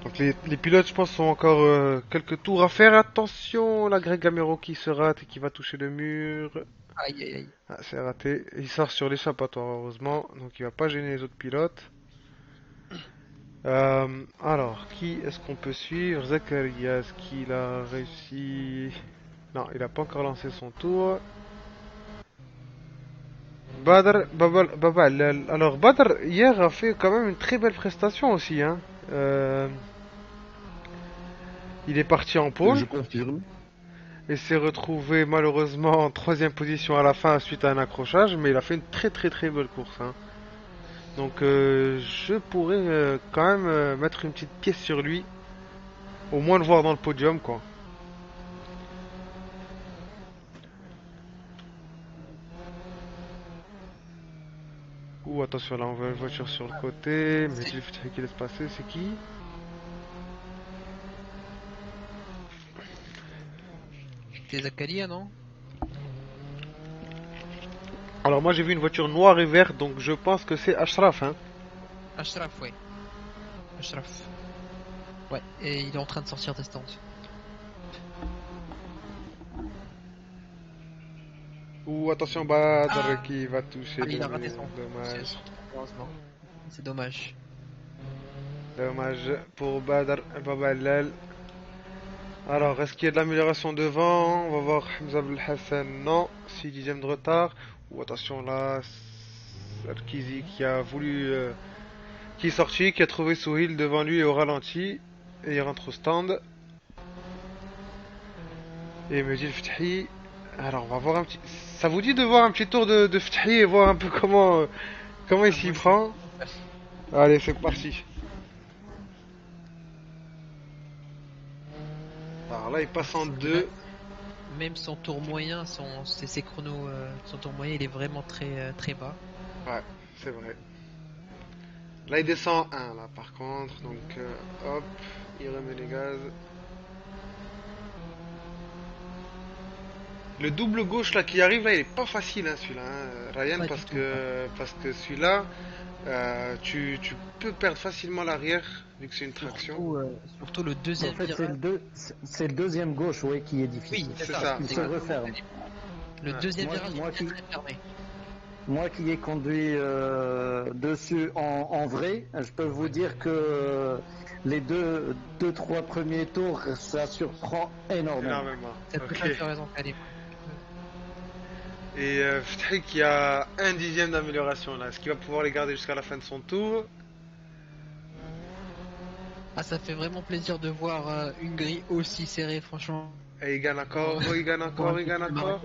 Donc les pilotes, je pense, sont encore quelques tours à faire. Attention, la Greg Gamero qui se rate et qui va toucher le mur. Aïe aïe aïe. Ah, c'est raté. Il sort sur l'échappatoire, heureusement. Donc il va pas gêner les autres pilotes. Alors, qui est-ce qu'on peut suivre? Zakaria, est-ce qu'il a réussi? Non, il a pas encore lancé son tour. Baba Allal. Alors, Badr, hier, a fait quand même une très belle prestation aussi, hein. Euh, il est parti en pole Je confirme. et s'est retrouvé malheureusement en troisième position à la fin suite à un accrochage, mais il a fait une très très très belle course, hein. Donc, je pourrais quand même mettre une petite pièce sur lui. Au moins le voir dans le podium, quoi. Ouh, attention, là on voit une voiture sur le côté. Mais C'est qui laisse passer, c'est qui? Zakaria non? Alors moi j'ai vu une voiture noire et verte, donc je pense que c'est Ashraf, hein. Ashraf, ouais. Ashraf. Ouais, et il est en train de sortir des stands. Ouh, attention, Badr Ah, qui va toucher il le a raté mur. Dommage. son trou, malheureusement. C'est dommage. Dommage pour Badr Baballal. Alors, est-ce qu'il y a de l'amélioration devant? On va voir Hamza Belhassan. Non, 6 dixièmes de retard. Ouh, attention là, Sarkizi qui a voulu... qui est sorti, qui a trouvé Souhil devant lui et au ralenti. Et il rentre au stand. Et Mehdi Fethi. Alors, on va voir un petit. Ça vous dit de voir un petit tour de Fethi et voir un peu comment il Ah, s'y moi, je suis prend? Allez, c'est parti. Alors là, il passe en c'est que deux. même son tour moyen, ses chronos, son tour moyen, il est vraiment très bas. Ouais, c'est vrai. Là, il descend en 1, là, par contre. Donc, hop, il remet les gaz. Le double gauche là qui arrive là, il est pas facile hein, celui-là, hein, Ryan, Pas du tout. parce que celui-là, tu peux perdre facilement l'arrière vu que c'est une traction. Surtout le En deuxième fait, virage. c'est le deuxième gauche, ouais, qui est Oui, difficile. c'est C'est ça. ça. Il C'est se exactement referme. le Ouais. deuxième Moi, virage moi est qui, très fermé. moi qui ai conduit dessus en vrai, je peux vous dire que les trois premiers tours, ça surprend énormément. Énormément. T'as tout Ok. à fait raison, Karim. Et Ftahik qui a un dixième d'amélioration là. Est-ce qu'il va pouvoir les garder jusqu'à la fin de son tour? Ah, ça fait vraiment plaisir de voir une grille aussi serrée, franchement. Et il gagne encore, il gagne Pour un encore, il gagne petit encore. Maroc.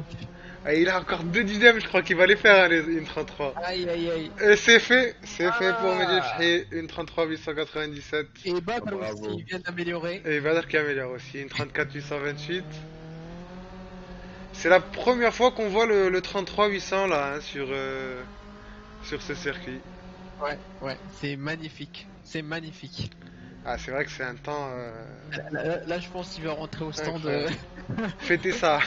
Et il a encore 2 dixièmes, je crois qu'il va les faire, hein, les 1,33. Aïe aïe aïe. Et c'est fait pour Mehdi Ah. Fhi, 1,33 897. Et Badr Bravo. aussi vient d'améliorer. Et Badr qui améliore aussi, 1,34 828. C'est la première fois qu'on voit le 33 800 là, hein, sur ce circuit. Ouais, c'est magnifique. C'est magnifique. Ah, c'est vrai que c'est un temps. Là, je pense qu'il va rentrer au stand. Incroyable. Fêtez ça.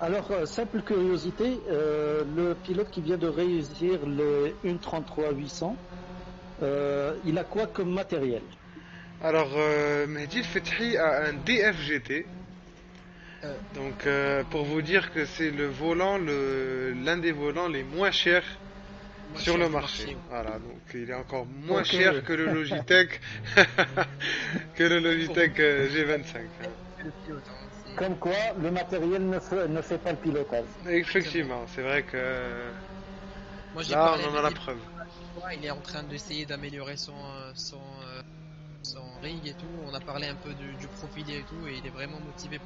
Alors, simple curiosité, le pilote qui vient de réussir le 1.33 800, il a quoi comme matériel? Alors, Mehdi Fethi a un DFGT. Donc, pour vous dire que c'est le volant, l'un des volants les moins chers sur le marché. Voilà, donc il est encore moins Ok. cher que le Logitech, que le Logitech G25. hein. C'est le pilote, hein, c'est- Comme quoi, le matériel ne fait pas le pilotage. Effectivement, c'est vrai que Moi, j'ai là, parlé on en a avec la lui, preuve. il est en train d'essayer d'améliorer son rig et tout. On a parlé un peu du profil et tout, et il est vraiment motivé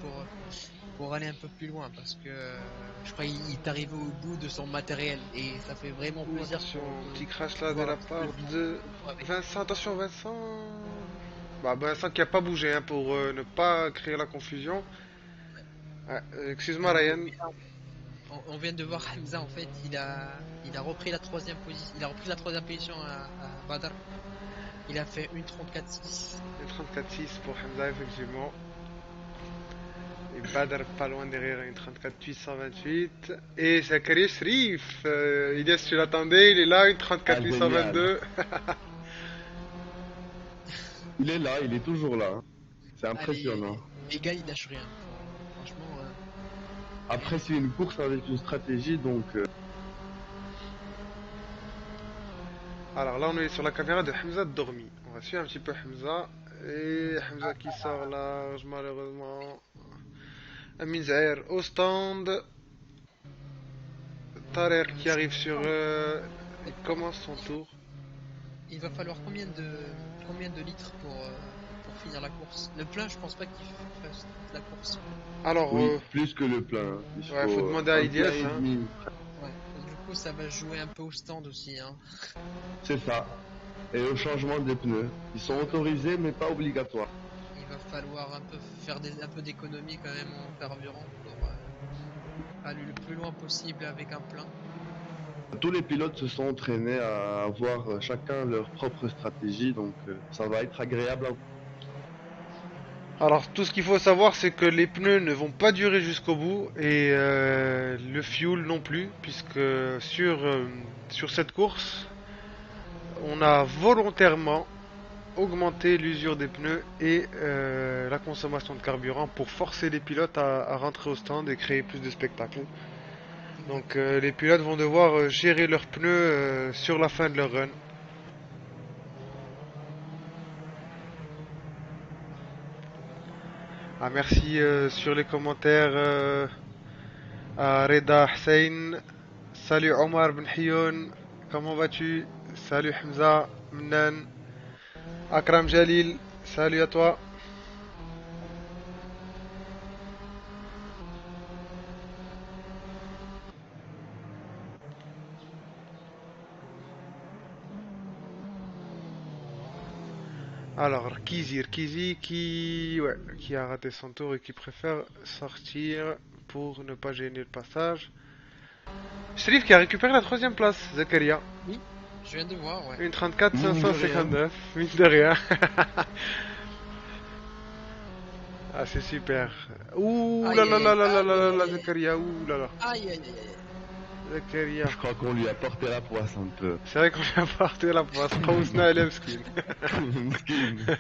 pour aller un peu plus loin parce que je crois qu'il est arrivé au bout de son matériel et ça fait vraiment plaisir. Attention, petit crash là de la part de Vincent. Attention, Vincent. Bah, Vincent qui a pas bougé hein, pour ne pas créer la confusion. Ouais, excuse-moi, Ryan. On vient de voir Hamza en fait, il a repris la troisième position, il a repris la troisième position à Badr. Il a fait une 34.6. Le 34-6 pour Hamza, effectivement. Et Badr pas loin derrière une 34-828. Et Zakaria Shrif. Ilyes, tu l'attendais, il est là, une 34-822. Il est là, il est toujours là. hein. C'est impressionnant. Les gars, ils lâchent rien. Franchement, Après, c'est une course avec une stratégie, donc Alors là, on est sur la caméra de Hamza dormi. On va suivre un petit peu Hamza. Et Hamza qui sort large, malheureusement. Amin Zahir au stand. Tarek qui arrive sur. Il commence son tour. il va falloir combien de litres pour finir la course? Le plein, je pense pas qu'il fasse la course. Alors, oui, plus que le plein. Il ouais, faut demander à un Ilyes, plein et hein. demi. Ouais. Du coup, ça va jouer un peu au stand aussi. Hein. C'est ça. Et au changement des pneus. Ils sont autorisés, mais pas obligatoires. Il va falloir un peu faire un peu d'économie quand même en carburant pour aller le plus loin possible avec un plein. Tous les pilotes se sont entraînés à avoir chacun leur propre stratégie, donc ça va être agréable à Alors, tout ce qu'il faut savoir, c'est que les pneus ne vont pas durer jusqu'au bout et le fuel non plus, puisque sur cette course, on a volontairement augmenté l'usure des pneus et la consommation de carburant pour forcer les pilotes à rentrer au stand et créer plus de spectacle. Donc, les pilotes vont devoir gérer leurs pneus sur la fin de leur run. Ah, merci sur les commentaires à Reda Hussein. Salut Omar Ben Hioun, comment vas-tu? Salut Hamza, Mnan, Akram Jalil, salut à toi. Alors, Kizi qui a raté son tour et qui préfère sortir pour ne pas gêner le passage. Shrif qui a récupéré la troisième place, Zakaria. Je viens de voir, ouais. Une 34 Mine de 559, mine de rien. Ah, c'est super. Ouh Aïe, là là là aïe, là là là là là, aïe. Zakaria, ouh là là. Aïe aïe aïe. Zakaria. Je crois qu'on lui a porté la poisse un peu. C'est vrai qu'on lui a porté la poisse. Qaousna El Mskin. Mesquine.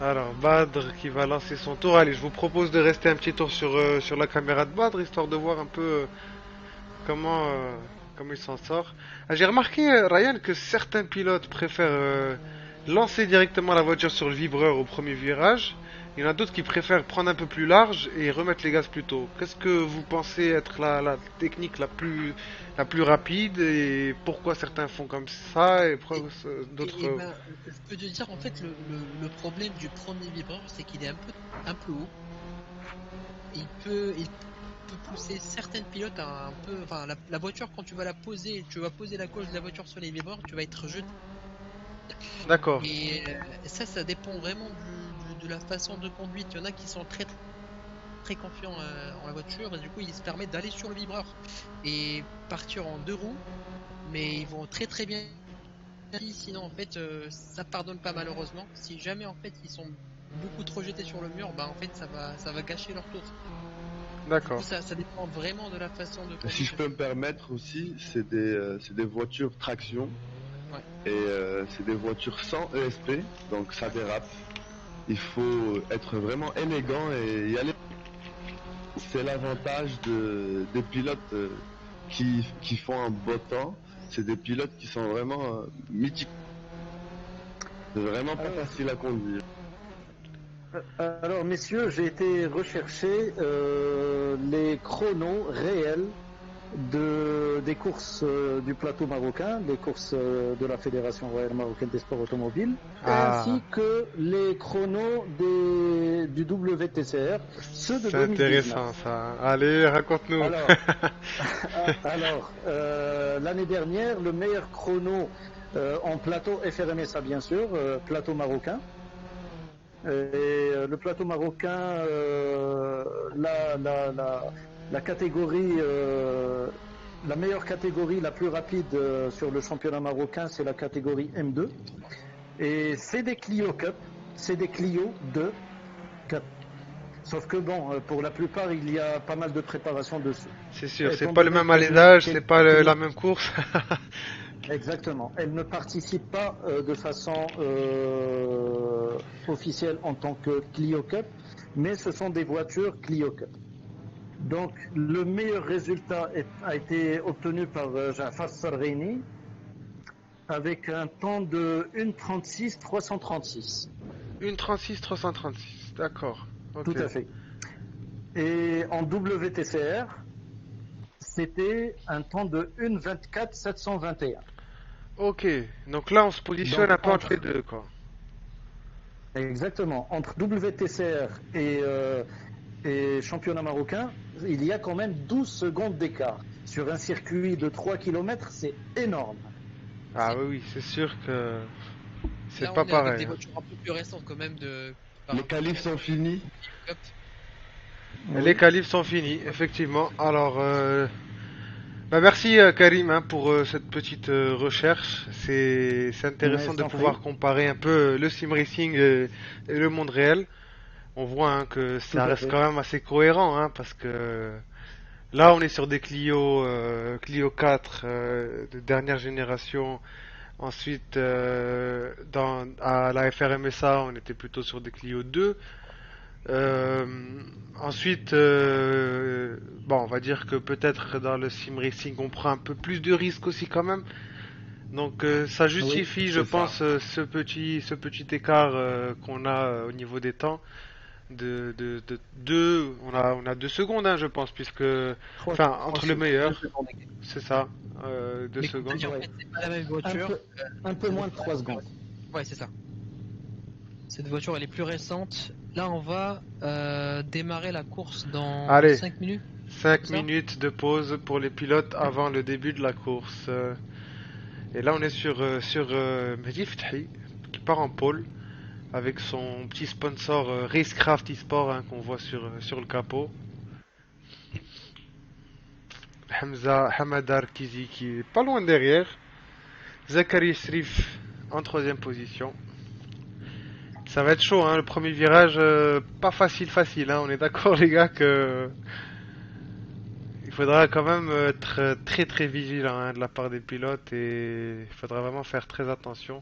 Alors, Badr qui va lancer son tour. Allez, je vous propose de rester un petit tour sur la caméra de Badr, histoire de voir un peu comment comment il s'en sort. Ah, j'ai remarqué, Ryan, que certains pilotes préfèrent lancer directement la voiture sur le vibreur au premier virage. Il y en a d'autres qui préfèrent prendre un peu plus large et remettre les gaz plus tôt. Qu'est-ce que vous pensez être la technique la plus rapide et pourquoi certains font comme ça et pourquoi d'autres... Et ben, je peux te dire, en fait, le problème du premier vibreur, c'est qu'il est un peu haut. Il peut pousser certaines pilotes à un peu. Enfin, la voiture, quand tu vas poser la gauche de la voiture sur les vibreurs, tu vas être jeté. D'accord, Et ça dépend vraiment de la façon de conduite. Il y en a qui sont très confiants en la voiture, et du coup, ils se permettent d'aller sur le vibreur et partir en deux roues, mais ils vont très bien. Sinon, en fait, ça pardonne pas malheureusement. Si jamais en fait ils sont beaucoup trop jetés sur le mur, bah en fait ça va gâcher leur tour. Du coup, d'accord. ça dépend vraiment de la façon de Si conduire. je peux me permettre aussi, c'est des voitures traction Ouais. et c'est des voitures sans ESP, donc ça dérape. Il faut être vraiment élégant et y aller. C'est l'avantage des pilotes qui font un beau temps. C'est des pilotes qui sont vraiment mythiques. C'est vraiment pas Alors, facile à conduire. alors, messieurs, j'ai été rechercher les chronos réels des courses du plateau marocain, des courses de la Fédération royale marocaine des sports automobiles, Ah, ainsi que les chronos du WTCR, ceux de c'est 2019. intéressant ça. Allez, raconte-nous. Alors, l'année dernière, le meilleur chrono en plateau FRMSA, bien sûr, plateau marocain. Le plateau marocain, la catégorie, la meilleure catégorie, la plus rapide sur le championnat marocain, c'est la catégorie M2. Et c'est des Clio Cup, c'est des Clio 2 Cup. Sauf que bon, pour la plupart, il y a pas mal de préparation dessus. C'est sûr, c'est Étant pas le donné même qu'elle alésage, c'est qu'elle- pas qu'elle la même course. Exactement. Elle ne participe pas de façon officielle en tant que Clio Cup, mais ce sont des voitures Clio Cup. Donc, le meilleur résultat a été obtenu par Jafar Sarghini avec un temps de 1:36 336. Une 36 336, d'accord. Tout Ok. à fait. Et en WTCR, c'était un temps de 1:24 721. Ok, donc là on se positionne Donc, un peu entre les deux, quoi. exactement, entre WTCR et championnat marocain, il y a quand même 12 secondes d'écart. Sur un circuit de 3 km, c'est énorme. Ah oui, oui, c'est sûr que c'est Là, pas on est avec des pareil, hein. voitures un peu plus récentes quand même par Les rapport qualifs sont finis. au Cup. Les Oui. qualifs sont finis, effectivement. Alors, bah merci Karim hein, pour cette petite recherche. C'est Mais intéressant je de t'en prie. pouvoir comparer un peu le sim racing et le monde réel. On voit hein, que Tout ça à reste fait. quand même assez cohérent hein, parce que là on est sur des Clio 4 de dernière génération. Ensuite, à la FRMSA, on était plutôt sur des Clio 2. Euh, ensuite, bon, on va dire que peut-être dans le sim racing, on prend un peu plus de risques aussi quand même. Donc, ça Oui, justifie, je c'est ça. pense, ce petit écart qu'on a au niveau des temps. On a 2 secondes, hein, je pense, puisque, Trois, enfin, trois entre le secondes. Deux meilleur, secondes. c'est ça, deux Mais comme t'as secondes. dit, en Ouais. fait, c'est pas la même Un voiture. peu, un peu moins de 3 secondes. Ouais, c'est ça. Cette voiture, elle est plus récente. Là, on va démarrer la course dans Allez, 5 minutes, c'est 5 ça? minutes de pause pour les pilotes avant le début de la course. Et là, on est sur Mehdi Fethi, qui part en pole avec son petit sponsor Racecraft eSport hein, qu'on voit sur le capot. Hamza Hamadar Kizi qui est pas loin derrière. Zachary Srif en troisième position. Ça va être chaud, hein, le premier virage, pas facile, hein. On est d'accord, les gars, que il faudra quand même être très vigilant hein, de la part des pilotes et il faudra vraiment faire très attention.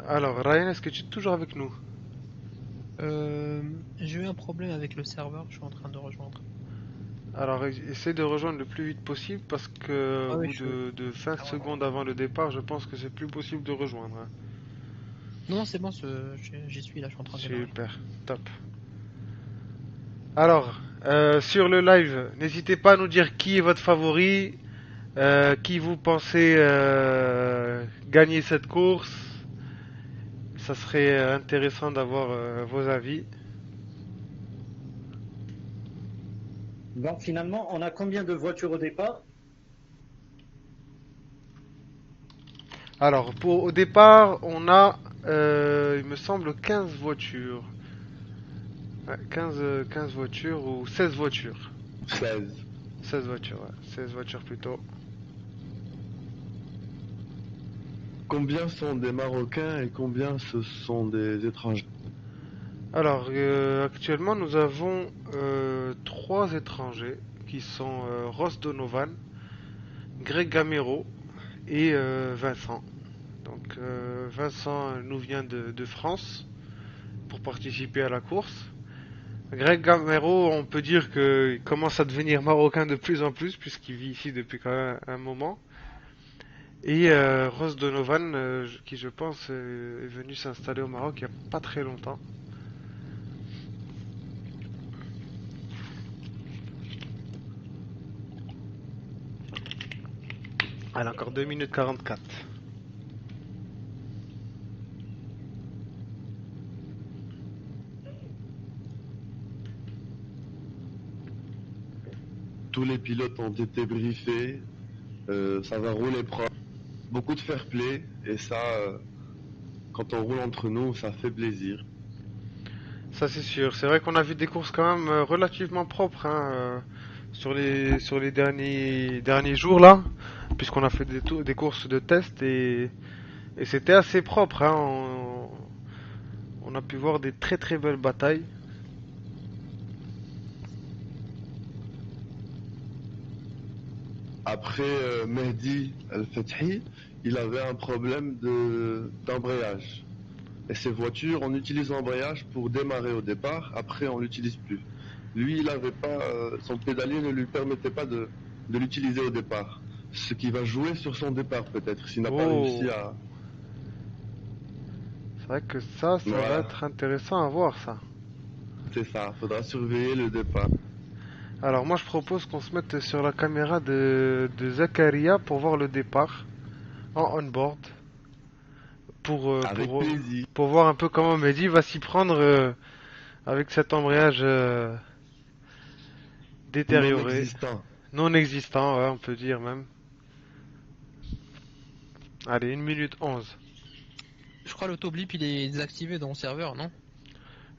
Alors, Ryan, est-ce que tu es toujours avec nous? J'ai eu un problème avec le serveur, je suis en train de rejoindre. Alors, essaie de rejoindre le plus vite possible parce que Ah au oui, bout de 20 secondes avant le départ, je pense que c'est plus possible de rejoindre, hein. Non, non, c'est bon, j'y suis là, je suis en train de démarrer. Super, top. Alors, sur le live, n'hésitez pas à nous dire qui est votre favori, qui vous pensez gagner cette course. Ça serait intéressant d'avoir vos avis. Donc finalement, on a combien de voitures au départ? Alors, au départ, on a, il me semble, 15 voitures. Ouais, 15 voitures ou 16 voitures. 16. 16 voitures, ouais. 16 voitures plutôt. Combien sont des Marocains et combien ce sont des étrangers? Alors, actuellement, nous avons 3 étrangers qui sont Ross Donovan, Greg Gamero et Vincent. Donc, Vincent nous vient de France pour participer à la course. Greg Gamero, on peut dire qu'il commence à devenir marocain de plus en plus puisqu'il vit ici depuis quand même un moment. Et Ross Donovan, qui je pense est venu s'installer au Maroc il n'y a pas très longtemps. Allez, encore 2 minutes 44. Tous les pilotes ont été briefés, ça va rouler propre, beaucoup de fair play, et ça, quand on roule entre nous, ça fait plaisir. Ça c'est sûr. C'est vrai qu'on a vu des courses quand même relativement propres, hein, sur les derniers jours là, puisqu'on a fait des courses de test et c'était assez propre, hein. On a pu voir des très très belles batailles. Après Mehdi El-Fethi, il avait un problème d'embrayage. Et ces voitures, on utilise l'embrayage pour démarrer au départ, après on l'utilise plus. Lui, il avait pas, son pédalier ne lui permettait pas de l'utiliser au départ. Ce qui va jouer sur son départ peut-être, s'il n'a pas réussi Oh, à... c'est vrai que ça va Voilà, être intéressant à voir ça. c'est ça, faudra surveiller le départ. Alors moi je propose qu'on se mette sur la caméra de Zakaria pour voir le départ en on-board. Pour, euh, Avec pour, plaisir. pour voir un peu comment Mehdi va s'y prendre avec cet embrayage Non détérioré, existant. non existant, ouais, on peut dire même. Allez, 1 minute 11. Je crois l'autoblip il est désactivé dans mon serveur, non?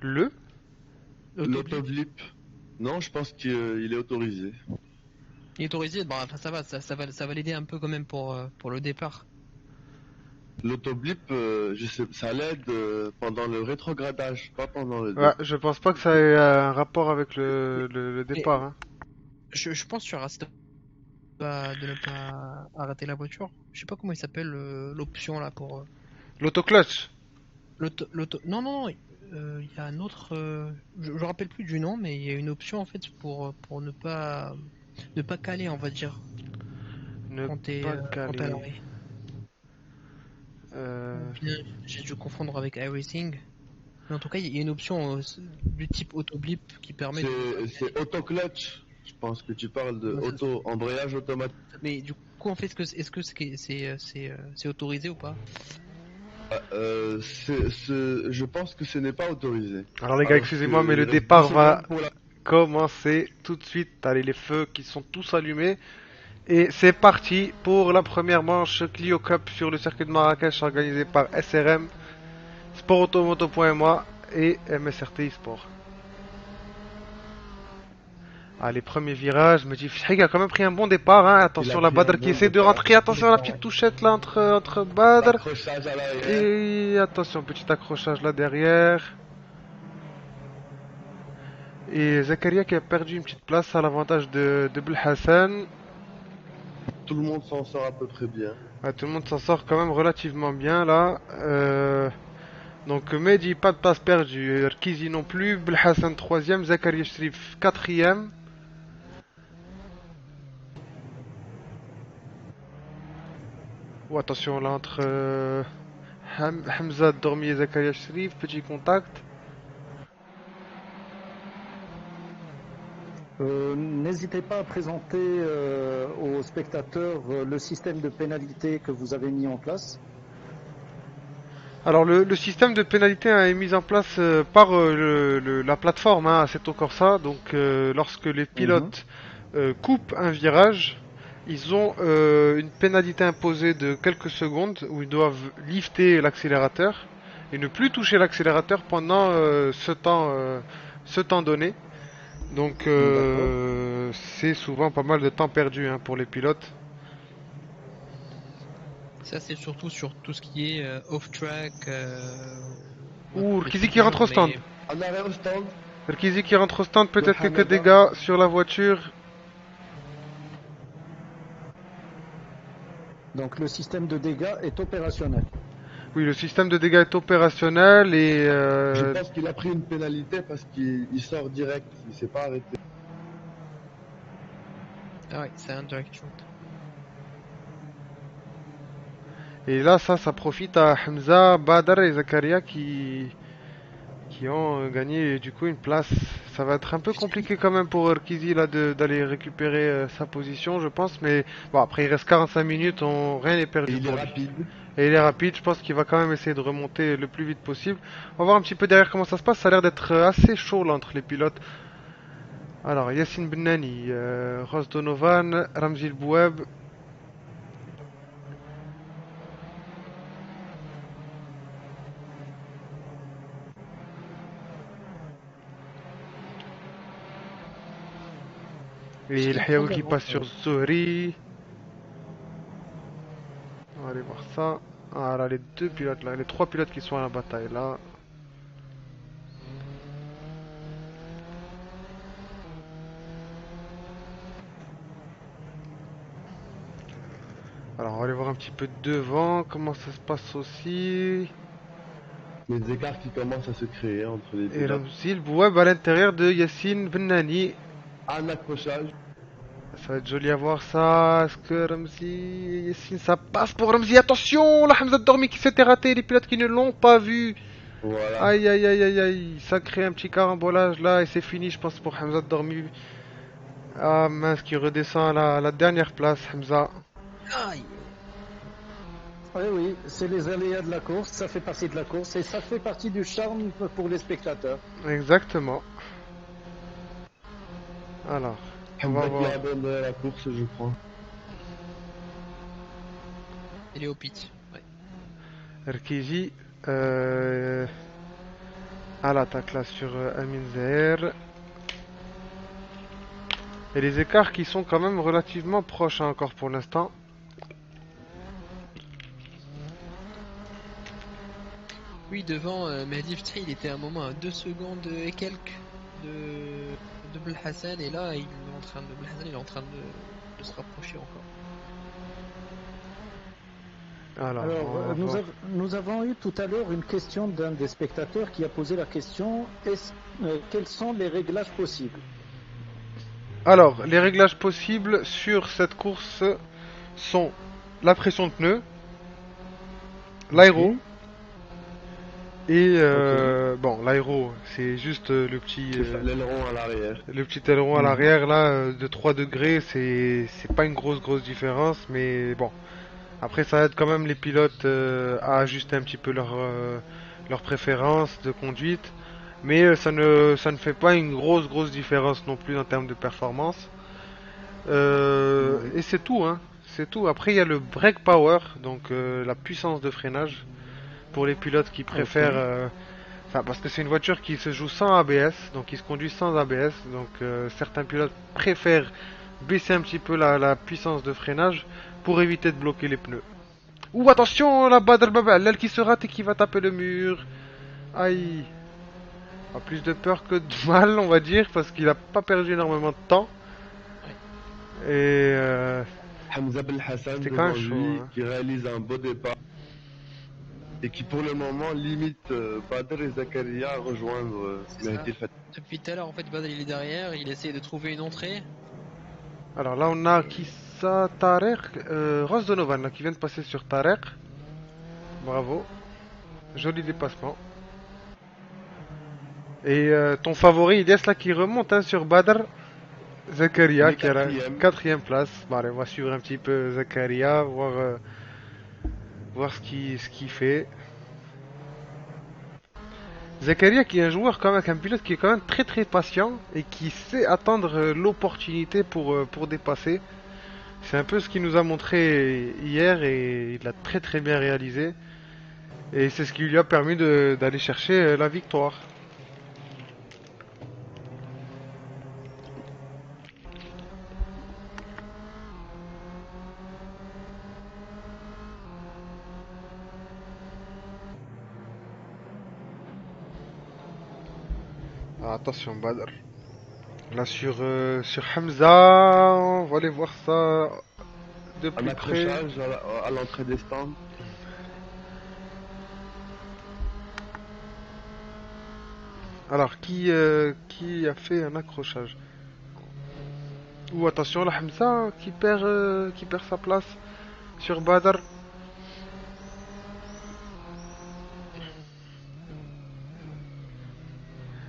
Le? L'autoblip L'autoblip. Non, je pense qu'il est autorisé. il est autorisé, bon, enfin ça va, ça va l'aider un peu quand même pour le départ. L'autoblip, je sais, ça l'aide pendant le rétrogradage, pas pendant le Ouais, départ. je pense pas que ça ait un rapport avec Mais, le mais départ, hein. je pense sur Rasta de ne pas arrêter la voiture. Je sais pas comment il s'appelle l'option là pour L'autoclutch. Non, non, non, il y a un autre. Je me rappelle plus du nom, mais il y a une option en fait pour ne pas caler, on va dire, Ne pas quand t'es à caler. l'arrêt. Au Euh, final, j'ai dû confondre avec iRacing. Mais en tout cas, il y a une option du type auto-blip qui permet de ne pas C'est caler. auto-clutch. Je pense que tu parles de Ouais, ça, embrayage automatique. mais du coup, en fait, est-ce que c'est autorisé ou pas? Je pense que ce n'est pas autorisé. Alors les gars, Alors excusez-moi, mais qu'il le reste 10 départ va secondes pour la... commencer tout de suite. Allez, les feux qui sont tous allumés. Et c'est parti pour la première manche Clio Cup sur le circuit de Marrakech organisé par SRM, sportautomoto.moi et MSRT Sport. Allez, premier virage, me dit Fshig a quand même pris un bon départ, hein. Il a Attention la pris un Badr qui bon essaie de départ. rentrer, attention à la petite touchette là entre Badr. L'accrochage à l'arrière. Et attention, petit accrochage là derrière. Et Zakaria qui a perdu une petite place à l'avantage de Belhassan. Tout le monde s'en sort à peu près bien. Ouais, tout le monde s'en sort quand même relativement bien là. Donc Mehdi, pas de passe perdue. Rkizi non plus. Belhassan 3ème. Zakaria Shrif 4ème. Oh, attention là entre Hamza Dormi et Zakaria Shrif. Petit contact. N'hésitez pas à présenter aux spectateurs le système de pénalité que vous avez mis en place. Alors le système de pénalité est mis en place par la plateforme hein, Assetto Corsa. Donc lorsque les pilotes coupent un virage, ils ont une pénalité imposée de quelques secondes où ils doivent lifter l'accélérateur et ne plus toucher l'accélérateur pendant ce temps donné. Donc c'est souvent pas mal de temps perdu hein, pour les pilotes. Ça, c'est surtout sur tout ce qui est off-track. Ouh, les Rkizi qui trucs rentre au du stand. genre, En arrêt au stand. Rkizi qui rentre au stand, peut-être quelques Mohamed, dégâts sur la voiture. Donc le système de dégâts est opérationnel. Oui, le système de dégâts est opérationnel et Je pense qu'il a pris une pénalité parce qu'il sort direct, il s'est pas arrêté. Ah ouais, c'est un direct shoot. là ça profite à Hamza, Badr et Zakaria qui ont gagné du coup une place. Ça va être un peu compliqué quand même pour Rkizi là d'aller récupérer sa position, je pense, mais bon après il reste 45 minutes, rien n'est Et perdu il est pour lui. rapide. Et il est rapide, je pense qu'il va quand même essayer de remonter le plus vite possible. On va voir un petit peu derrière comment ça se passe, ça a l'air d'être assez chaud là entre les pilotes. Alors, Yassine Bennani, Ross Donovan, Ramzi Boueb. Et El Hayaoui qui passe sur Zohri. On va aller voir ça. Ah là, les deux pilotes là, les trois pilotes qui sont à la bataille là. Alors, on va aller voir un petit peu devant, comment ça se passe aussi. Les écarts qui commencent à se créer entre les Et pilotes. Ramzi Boueb à l'intérieur de Yassine Bennani. Un accrochage. Ça va être joli à voir ça. Est-ce que Ramzi, Yassine, ça passe pour Ramzi? Attention, la Hamza Dormi qui s'était raté, les pilotes qui ne l'ont pas vu. Voilà. Aïe aïe aïe aïe aïe, ça crée un petit carambolage là et c'est fini je pense pour Hamza Dormi. Ah mince, qui redescend à la dernière place Hamza. Aïe. Oui, c'est les aléas de la course, ça fait partie de la course et ça fait partie du charme pour les spectateurs. Exactement. Alors, on va Hamza qui voir. a abandonné la course, je crois. Il est au pit. Ouais. Rkizi à l'attaque là sur Amin Zaher. Et les écarts qui sont quand même relativement proches hein, encore pour l'instant. Oui, devant Mehdi Ftri, il était à un moment à 2 secondes et quelques de Belhassan, et là, Belhassan, il est en train de se rapprocher encore. Alors, Alors, on va voir. nous avons eu tout à l'heure une question d'un des spectateurs qui a posé la question quels sont les réglages possibles? Alors, les réglages possibles sur cette course sont la pression de pneus, l'aéro, et bon, l'aéro, c'est juste le petit L'aileron à l'arrière. aileron à l'arrière là de 3 degrés, c'est pas une grosse différence, mais bon. Après, ça aide quand même les pilotes à ajuster un petit peu leur préférence de conduite, mais ça ne fait pas une grosse différence non plus en termes de performance. Et c'est tout, hein. C'est tout. Après, il y a le brake power, donc la puissance de freinage pour les pilotes qui préfèrent. Enfin, parce que c'est une voiture qui se joue sans ABS, donc qui se conduit sans ABS. Donc certains pilotes préfèrent baisser un petit peu la puissance de freinage pour éviter de bloquer les pneus. Ouh, attention, la Badr Baba, l'aile qui se rate et qui va taper le mur. Aïe. A plus de peur que de mal, on va dire, parce qu'il a pas perdu énormément de temps. Et Hamza Belhassan c'était quand devant même chaud, lui hein. qui réalise un beau départ. et qui pour le moment limite Badr et Zakaria à rejoindre C'est ça. Mehdi El Fatih. Depuis tout à l'heure, en fait, Badr il est derrière, il essaie de trouver une entrée. Alors là, on a qui ça? Tarek, Ross Donovan là, qui vient de passer sur Tarek. Bravo. Joli dépassement. Et ton favori, Ilyes là qui remonte hein, sur Badr. Zakaria Il est qui est à la quatrième. 4e place. Bon, allez, on va suivre un petit peu Zakaria, voir ce qu'il fait. Zakaria qui est un joueur quand même, un pilote qui est quand même très très patient et qui sait attendre l'opportunité pour dépasser. C'est un peu ce qu'il nous a montré hier et il l'a très très bien réalisé. Et c'est ce qui lui a permis d'aller chercher la victoire. Ah, attention Badr. Là sur Hamza, on va aller voir ça de Un plus près. accrochage à l'entrée des stands. Alors qui a fait un accrochage? Ou attention la Hamza qui perd sa place sur Badr.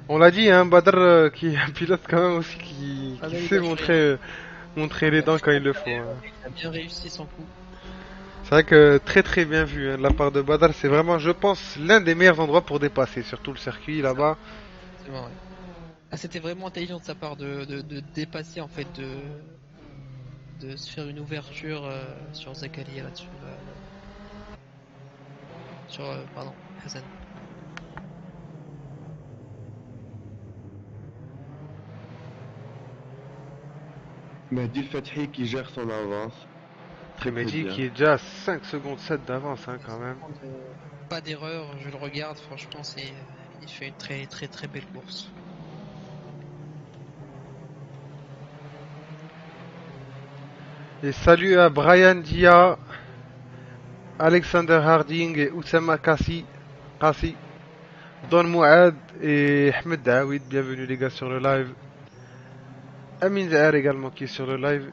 On l'a dit hein, Badr qui est un pilote quand même aussi qui Badr il sait lâche rien. montrer les dents quand il le faut. Hein. Il a bien réussi son coup. C'est vrai que très très bien vu hein, de la part de Badr, c'est vraiment je pense l'un des meilleurs endroits pour dépasser, surtout le circuit là-bas. C'est vrai. Ah, c'était vraiment intelligent de sa part de dépasser, en fait, de se faire une ouverture sur Zakaria là-dessus. Pardon, Hassan. Mehdi El Fatih qui gère son avance. Très très Mehdi bien. qui est déjà à 5 secondes 7 d'avance hein, quand même. Pas d'erreur, je le regarde, franchement, il fait une très très très belle course. Et salut à Brian Dia, Alexander Harding et Oussama Kassi, Don Mouad et Ahmed Daoud, bienvenue les gars sur le live. Amin Zahar également qui est sur le live.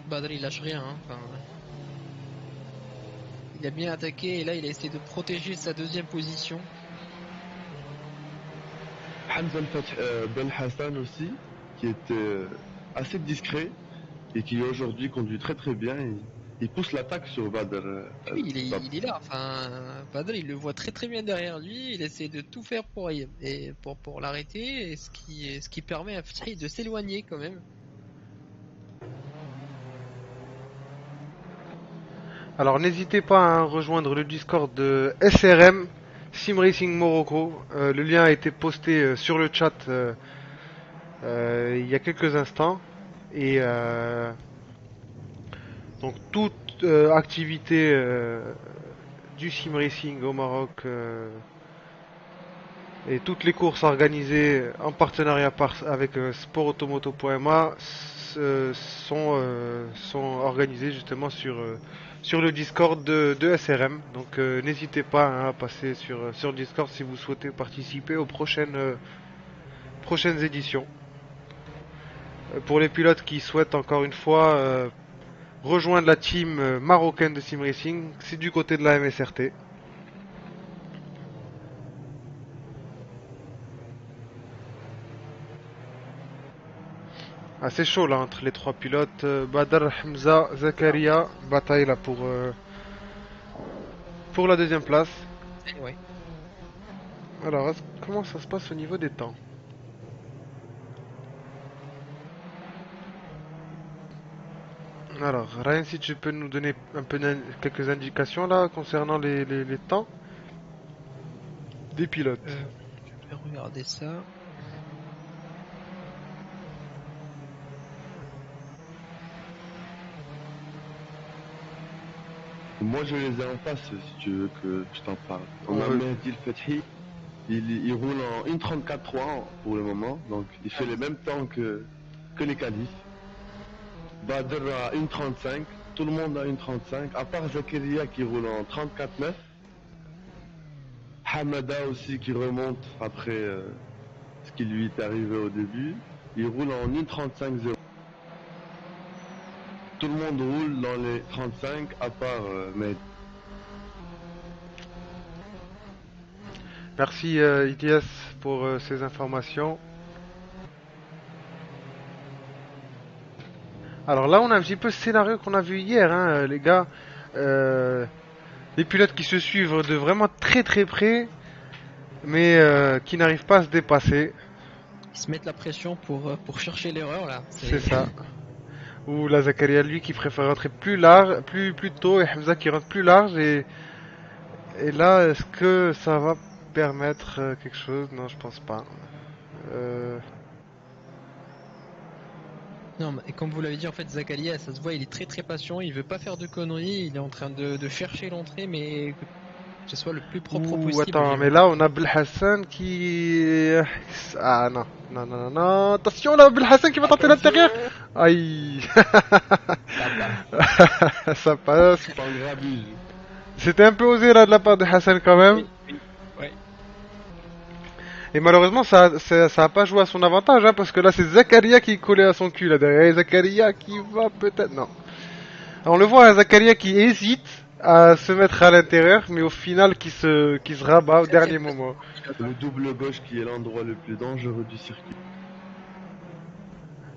Badr il lâche rien, hein. Enfin, il a bien attaqué et là il a essayé de protéger sa deuxième position. Hamza El Fatih, Ben Hassan aussi, qui était assez discret et qui aujourd'hui conduit très très bien. Il pousse l'attaque sur Badr. Oui, il est là, enfin, Badr il le voit très très bien derrière lui, il essaie de tout faire pour l'arrêter, et ce qui permet à Fatih de s'éloigner quand même. Alors n'hésitez pas à rejoindre le Discord de SRM Sim Racing Morocco. Le lien a été posté sur le chat il y a quelques instants. Et donc toute activité du sim racing au Maroc et toutes les courses organisées en partenariat avec sportautomoto.ma sont organisées justement sur le Discord de SRM. Donc n'hésitez pas hein, à passer sur Discord si vous souhaitez participer aux prochaines éditions. Pour les pilotes qui souhaitent encore une fois rejoindre la team marocaine de sim racing, c'est du côté de la MSRT. Assez chaud là entre les trois pilotes. Badr, Hamza, Zakaria. Bataille là pour la deuxième place. Ouais. Alors, comment ça se passe au niveau des temps? Alors, Ryan, si tu peux nous donner un peu quelques indications là concernant les temps des pilotes. Je vais regarder ça. Moi, je les ai en face, si tu veux que je t'en parle. On a Ouais. Mehdi El Fethi, il roule en 1,34,3 pour le moment, donc il fait les mêmes temps que les qualifs. Badr à 1,35, tout le monde à 1,35, à part Zakaria qui roule en 34,9. Hamada aussi qui remonte après ce qui lui est arrivé au début. Il roule en 1,35,0. Tout le monde roule dans les 35 à part Mehdi. Merci Ilyes pour ces informations. Alors là, on a un petit peu ce scénario qu'on a vu hier, hein, les gars. Les pilotes qui se suivent de vraiment très très près, mais qui n'arrivent pas à se dépasser. Ils se mettent la pression pour chercher l'erreur là. C'est ça. Ou la Zakaria, lui, qui préfère rentrer plus large, plus tôt, et Hamza qui rentre plus large. Et là, est-ce que ça va permettre quelque chose? Non, je pense pas. Euh, Non, et comme vous l'avez dit, en fait, Zakaria, ça se voit, il est très très patient, il veut pas faire de conneries, il est en train de chercher l'entrée, mais que ce soit le plus propre Ouh, possible. attends, mais là, on a Belhassan qui... Ah non, non, non, non, non, attention là, Belhassan qui va tenter l'intérieur. Aïe. Ça passe. Sans grabuse. C'était un peu osé là de la part de Hassan quand même. Ouais. Et malheureusement, ça a pas joué à son avantage, hein, parce que là, c'est Zakaria qui est collé à son cul là derrière. Et Zakaria qui va peut-être... Non. Alors, on le voit, hein, Zakaria qui hésite à se mettre à l'intérieur, mais au final qui se rabat au dernier moment. Le double gauche qui est l'endroit le plus dangereux du circuit.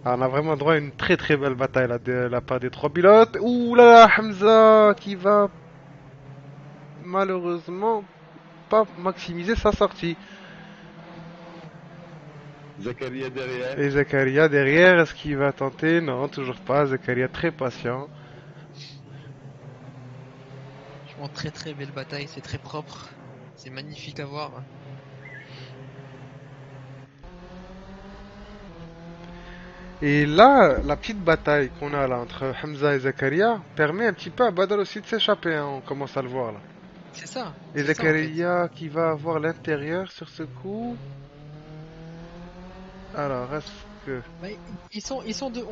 Alors, on a vraiment droit à une très très belle bataille là de la part des trois pilotes. Ouh là là, Hamza qui va malheureusement pas maximiser sa sortie. Zakaria derrière. Et Zakaria derrière, est-ce qu'il va tenter? Non, toujours pas. Zakaria très patient. Franchement, très très belle bataille, c'est très propre, c'est magnifique à voir. Et là, la petite bataille qu'on a là entre Hamza et Zakaria permet un petit peu à Badal aussi de s'échapper, hein, on commence à le voir là. C'est ça. Et c'est ça, en fait. Zakaria qui va avoir l'intérieur sur ce coup. Alors, est-ce que... Bah, ils sont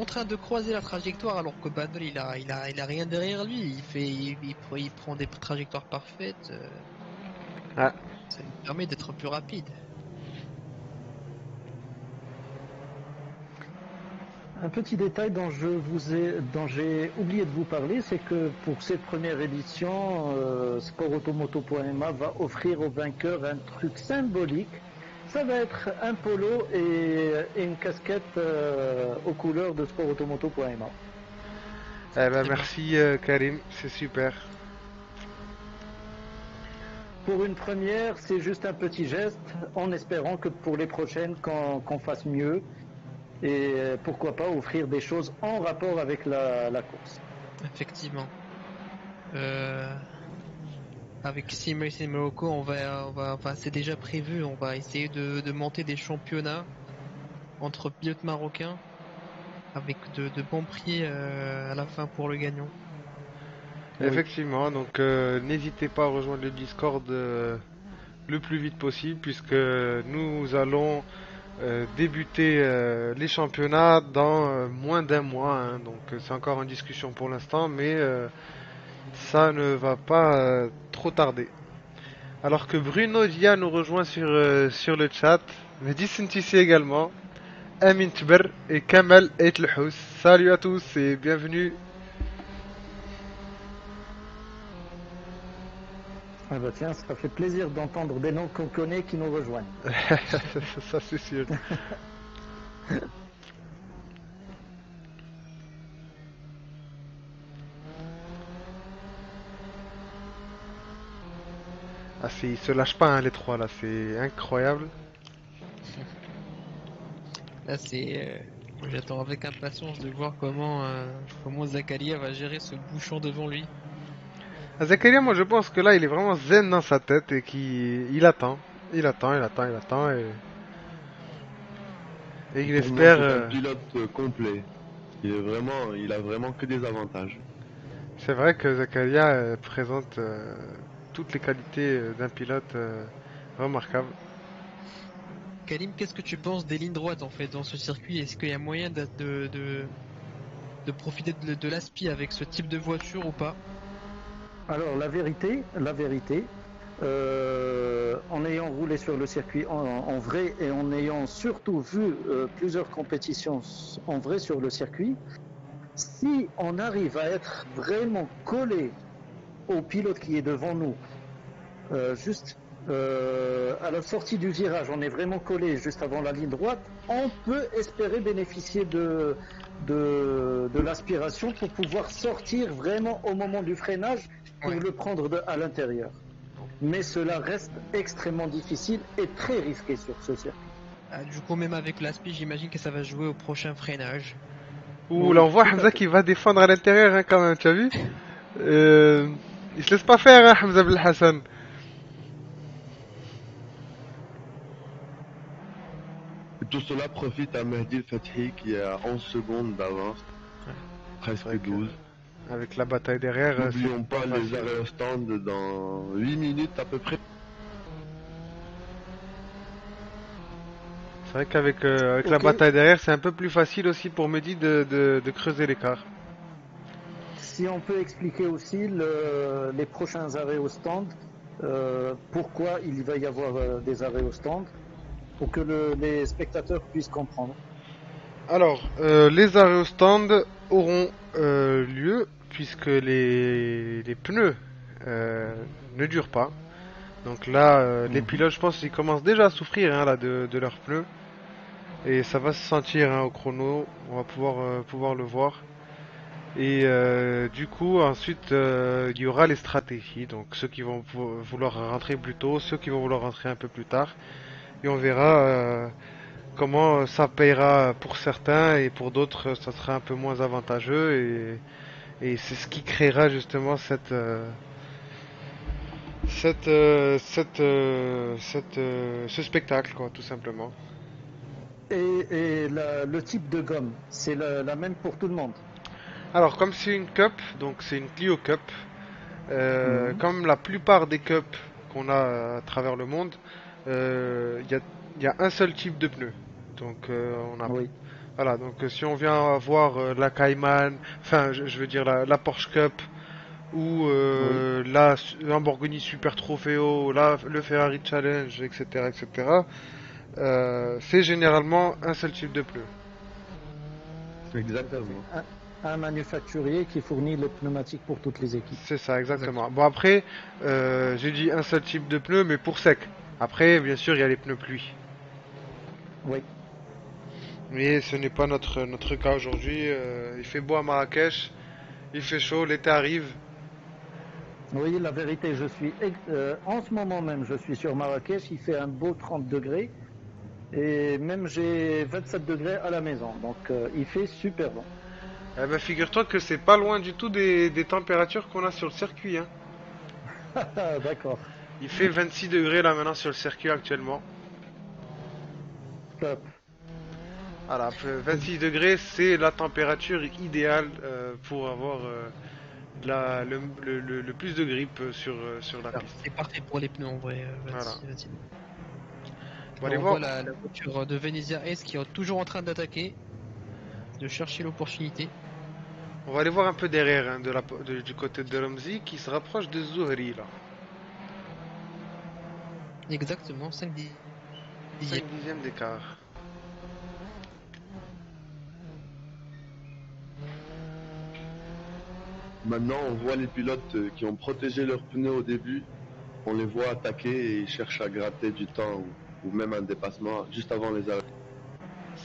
en train de croiser la trajectoire alors que Badal il a rien derrière lui. Il prend des trajectoires parfaites. Ah. Ça lui permet d'être plus rapide. Un petit détail dont j'ai oublié de vous parler, c'est que pour cette première édition, sportautomoto.ma va offrir aux vainqueurs un truc symbolique. Ça va être un polo et une casquette aux couleurs de sportautomoto.ma. Eh ben, Très merci Karim, c'est super. Pour une première, c'est juste un petit geste, en espérant que pour les prochaines, qu'on fasse mieux. Et pourquoi pas offrir des choses en rapport avec la course. Effectivement. Avec Sim Racing Morocco, enfin, c'est déjà prévu. On va essayer de monter des championnats entre pilotes marocains avec de bons prix à la fin pour le gagnant. Oui. Effectivement, donc n'hésitez pas à rejoindre le Discord le plus vite possible puisque nous allons débuter les championnats dans moins d'un mois, hein. Donc c'est encore en discussion pour l'instant, mais ça ne va pas trop tarder. Alors que Bruno Dia nous rejoint sur le chat, Mehdi Sintissi également, Amin Tber et Kamal Eitlhous. Salut à tous et bienvenue. Ah bah tiens, ça fait plaisir d'entendre des noms qu'on connaît qui nous rejoignent. Ça c'est sûr. Ah, ils se lâchent pas, hein, les trois là, c'est incroyable. Là, moi, j'attends avec impatience de voir comment Zakaria va gérer ce bouchon devant lui. Ah, Zakaria, moi je pense que là il est vraiment zen dans sa tête et qu'il attend. Il attend et il Pour moi, espère. c'est un pilote complet. Il a vraiment que des avantages. C'est vrai que Zakaria présente toutes les qualités d'un pilote remarquable. Kalim, qu'est-ce que tu penses des lignes droites en fait dans ce circuit? Est-ce qu'il y a moyen de profiter de l'aspi avec ce type de voiture ou pas? Alors la vérité, en ayant roulé sur le circuit en vrai et en ayant surtout vu plusieurs compétitions en vrai sur le circuit, si on arrive à être vraiment collé au pilote qui est devant nous, juste à la sortie du virage, on est vraiment collé juste avant la ligne droite, on peut espérer bénéficier de l'aspiration pour pouvoir sortir vraiment au moment du freinage pour Ouais. le prendre à l'intérieur. Mais cela reste extrêmement difficile et très risqué sur ce circuit. Ah, du coup, même avec l'aspi, j'imagine que ça va jouer au prochain freinage. Ouh, Oui, là on voit tout à Hamza fait. qui va défendre à l'intérieur hein, quand même, tu as vu? Il se laisse pas faire hein, Hamza Belhassan. Et tout cela profite à Mehdi El Fathi qui est à 11 secondes d'avance, Ouais. C'est vrai presque que 12. avec la bataille derrière, c'est N'oublions pas pas les facile. arrêts au stand dans 8 minutes à peu près. C'est vrai qu'avec avec la Ok, bataille derrière, c'est un peu plus facile aussi pour Mehdi de creuser l'écart. si on peut expliquer aussi les prochains arrêts au stand, pourquoi il va y avoir des arrêts au stand, pour que les spectateurs puissent comprendre. Alors, les arrêts au stand auront lieu puisque les pneus ne durent pas. Donc là, les Mhm. pilotes, je pense, ils commencent déjà à souffrir hein, là, de leurs pneus. Et ça va se sentir hein, au chrono. On va pouvoir le voir. Et du coup, ensuite, il y aura les stratégies. Donc ceux qui vont vouloir rentrer plus tôt, ceux qui vont vouloir rentrer un peu plus tard. Et on verra comment ça payera pour certains et pour d'autres, ça sera un peu moins avantageux. Et c'est ce qui créera justement ce spectacle, quoi, tout simplement. Et le type de gomme, c'est la même pour tout le monde. Alors, comme c'est une cup, donc c'est une Clio Cup, Mhm. comme la plupart des cups qu'on a à travers le monde, il y a un seul type de pneu. Donc, Oui, voilà. Donc, si on vient voir la Cayman, enfin, je veux dire la Porsche Cup ou oui. la Lamborghini Super Trofeo, le Ferrari Challenge, etc., etc. C'est généralement un seul type de pneu. Tout à fait. Exactement. Un manufacturier qui fournit les pneumatiques pour toutes les équipes. C'est ça, exactement. Exactement. Bon après, j'ai dit un seul type de pneu, mais pour sec. Après, bien sûr, il y a les pneus pluie. Oui. Mais ce n'est pas notre cas aujourd'hui. Il fait beau à Marrakech, il fait chaud, l'été arrive. Oui, la vérité, en ce moment même, je suis sur Marrakech, il fait un beau 30 degrés et même j'ai 27 degrés à la maison, donc il fait super bon. Eh ben, figure-toi que c'est pas loin du tout des températures qu'on a sur le circuit, hein. D'accord, Il fait 26 degrés là maintenant sur le circuit actuellement. top. Voilà, 26 degrés, c'est la température idéale pour avoir le plus de grippe sur la Alors, piste. c'est parfait pour les pneus en vrai. Voilà. Vas-y, vas-y. Bon, Et allez on voir. voit la voiture de Venezia S qui est toujours en train d'attaquer, de chercher l'opportunité. On va aller voir un peu derrière, hein, du côté de Ramzi qui se rapproche de Zuhri là. Exactement, 5 5 dixièmes. dixièmes d'écart. Maintenant, on voit les pilotes qui ont protégé leurs pneus au début. On les voit attaquer et ils cherchent à gratter du temps ou même un dépassement juste avant les arrêts.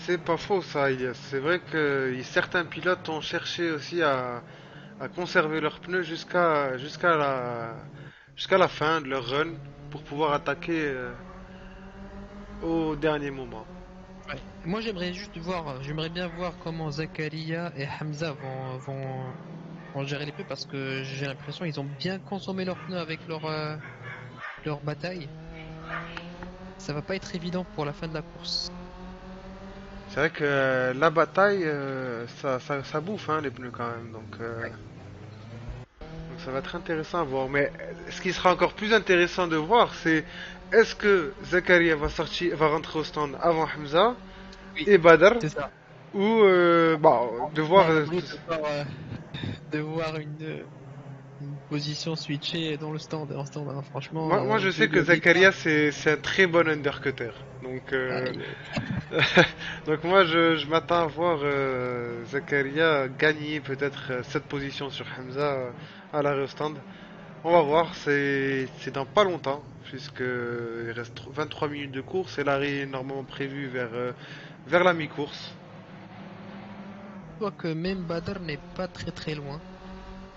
C'est pas faux ça, Elias. C'est vrai que certains pilotes ont cherché aussi à conserver leurs pneus jusqu'à la fin de leur run pour pouvoir attaquer au dernier moment. Ouais. Moi, j'aimerais bien voir comment Zakaria et Hamza vont gérer les pneus parce que j'ai l'impression qu'ils ont bien consommé leurs pneus avec leur bataille. Ça va pas être évident pour la fin de la course. C'est vrai que la bataille, ça bouffe hein, les pneus quand même. Donc, Ouais. ça va être intéressant à voir. Mais ce qui sera encore plus intéressant de voir, c'est est-ce que Zakaria va rentrer au stand avant Hamza Oui, et Badr, c'est ça. ou de voir. À l'abri de voir une position switchée dans le stand, en stand, hein. Franchement, Moi, je sais vu que le départ. Zakaria, c'est un très bon undercutter. Donc, Aïe. donc moi, je m'attends à voir Zakaria gagner peut-être cette position sur Hamza à l'arrêt au stand. On va voir, c'est dans pas longtemps, puisque il reste 23 minutes de course et l'arrêt est normalement prévu vers la mi-course. Je vois que même Badr n'est pas très très loin.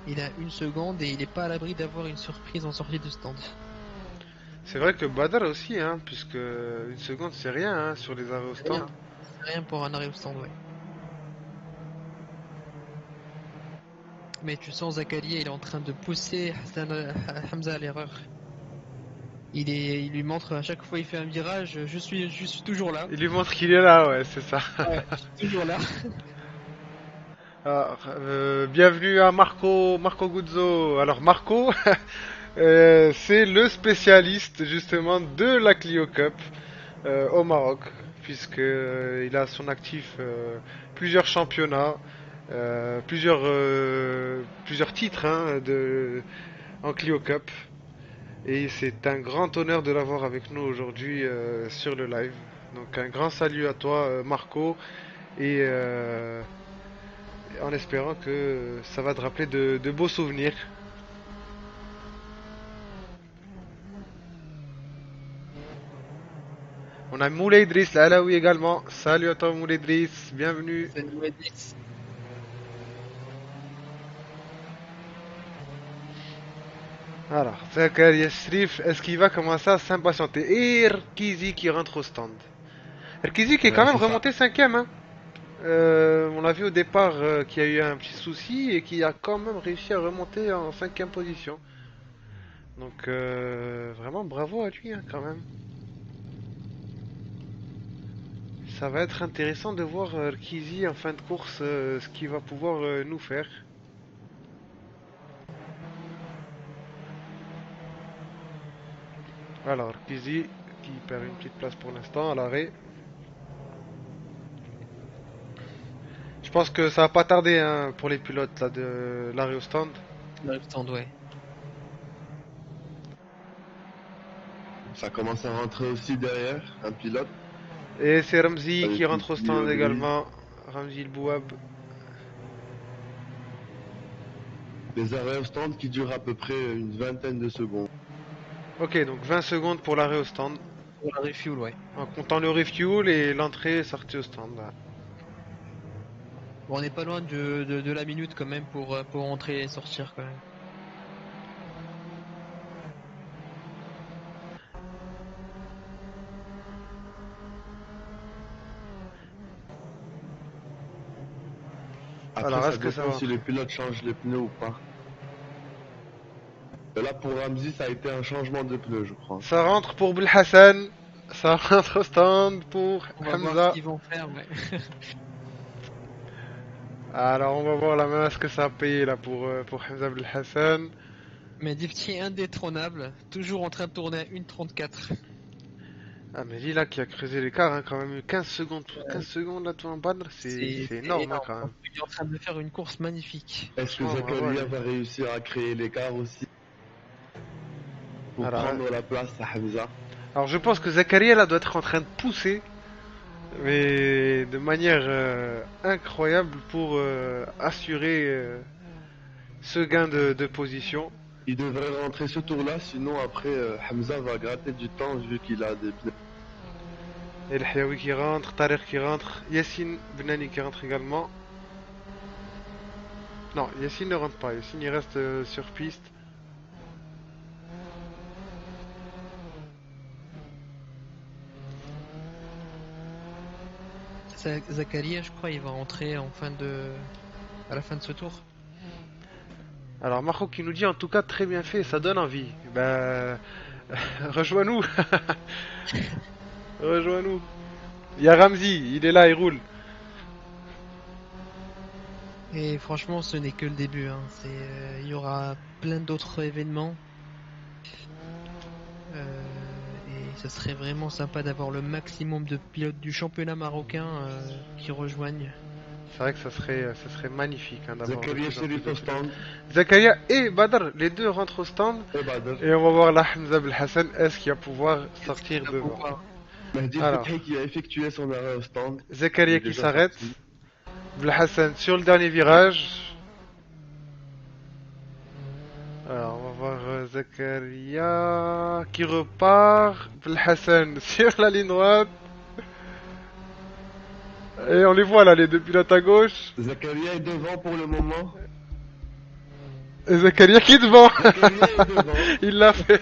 Il a une seconde et il n'est pas à l'abri d'avoir une surprise en sortie de stand. C'est vrai que Badr aussi, hein, puisque une seconde c'est rien hein, sur les arrêts au C'est rien. stand. C'est rien pour un arrêt au stand, ouais. Mais tu sens Zakaria, il est en train de pousser Hamza à l'erreur. Il lui montre à chaque fois qu'il fait un virage, je suis toujours là. Il lui montre qu'il est là, ouais, c'est ça. Ouais, je suis toujours là. Alors, bienvenue à Marco Guzzo. Alors Marco, c'est le spécialiste justement de la Clio Cup au Maroc, puisque il a à son actif plusieurs championnats, plusieurs titres hein, en Clio Cup. Et c'est un grand honneur de l'avoir avec nous aujourd'hui sur le live. Donc un grand salut à toi Marco et en espérant que ça va te rappeler de beaux souvenirs. On a Moulay Idriss Alaoui également. Salut à toi Moulay Idriss, bienvenue. C'est le Edis. Alors, Zakaria Shrif, est-ce qu'il va commencer à s'impatienter? Et Rkizi qui rentre au stand. Rkizi qui est quand Ouais, même c'est ça. remonté cinquième. Hein. On a vu au départ qu'il y a eu un petit souci et qui a quand même réussi à remonter en cinquième position. Donc vraiment bravo à lui hein, quand même. Ça va être intéressant de voir Rkizi en fin de course ce qu'il va pouvoir nous faire. Alors Rkizi qui perd une petite place pour l'instant à l'arrêt. Je pense que ça va pas tarder hein, pour les pilotes là, de l'arrêt au stand. Le stand, ouais. Ça commence à rentrer aussi derrière, un pilote. Et c'est Ramzi Avec qui une rentre au stand Clio grise. également. Ramzi El Bouab. Les arrêts au stand qui durent à peu près une vingtaine de secondes. Ok, donc 20 secondes pour l'arrêt au stand. Pour la refuel, ouais. En comptant le refuel et l'entrée et sortie au stand. Là. Bon, on n'est pas loin de la minute quand même pour entrer et sortir quand même. Après, Alors, ça est-ce que ça dépend va si les pilotes changent les pneus ou pas. Et là, pour Ramzi, ça a été un changement de pneus, je crois. Ça rentre pour Belhassan. Ça rentre au stand pour On va voir ce Hamza. qu'ils vont faire, ouais. Alors, on va voir la main ce que ça a payé là pour Hamza Belhassan. Mais Difty indétrônable, toujours en train de tourner à 1,34. Ah, mais lui là qui a creusé l'écart, hein, quand même eu 15 secondes. 15 secondes là, tout en banne, c'est énorme hein, quand même. Il est en train de faire une course magnifique. Est-ce que Franchement, bravo à Zakaria lui. va réussir à créer l'écart aussi pour Alors, prendre la place à Hamza? Alors je pense que Zakaria là doit être en train de pousser, mais de manière incroyable pour assurer ce gain de position. Il devrait rentrer ce tour-là, sinon après Hamza va gratter du temps vu qu'il a des pneus. El Hiawi qui rentre, Tariq qui rentre, Yassine Benani qui rentre également. Non, Yassine ne rentre pas, Yassine il reste sur piste. Zakaria, je crois, il va rentrer à la fin de ce tour. Alors Marco qui nous dit en tout cas très bien fait, ça donne envie. Ben rejoins-nous. Rejoins-nous. Il y a Ramzi, il est là, il roule. Et franchement, ce n'est que le début. Hein. Il y aura plein d'autres événements. Et ça serait vraiment sympa d'avoir le maximum de pilotes du championnat marocain qui rejoignent. C'est vrai que ça serait magnifique hein, d'avoir de Zakaria plus en plus Sherif de au pilotes. stand. Zakaria et Badr, les deux rentrent au stand. Et Badr. Et on va voir là Hamza Belhassan, est-ce qu'il va pouvoir sortir Est-ce qu'il va devant. pouvoir- Mehdi El Alors. Fethi qui a effectué son arrêt au stand. Il Zakaria est qui déjà s'arrête. sorti. Belhassan sur le dernier virage. Alors, on va voir Zakaria qui repart. Belhassan sur la ligne droite. Et on les voit là, les deux pilotes à gauche. Zakaria est devant pour le moment. Et Zakaria qui est devant. Zakaria est devant. Il l'a fait.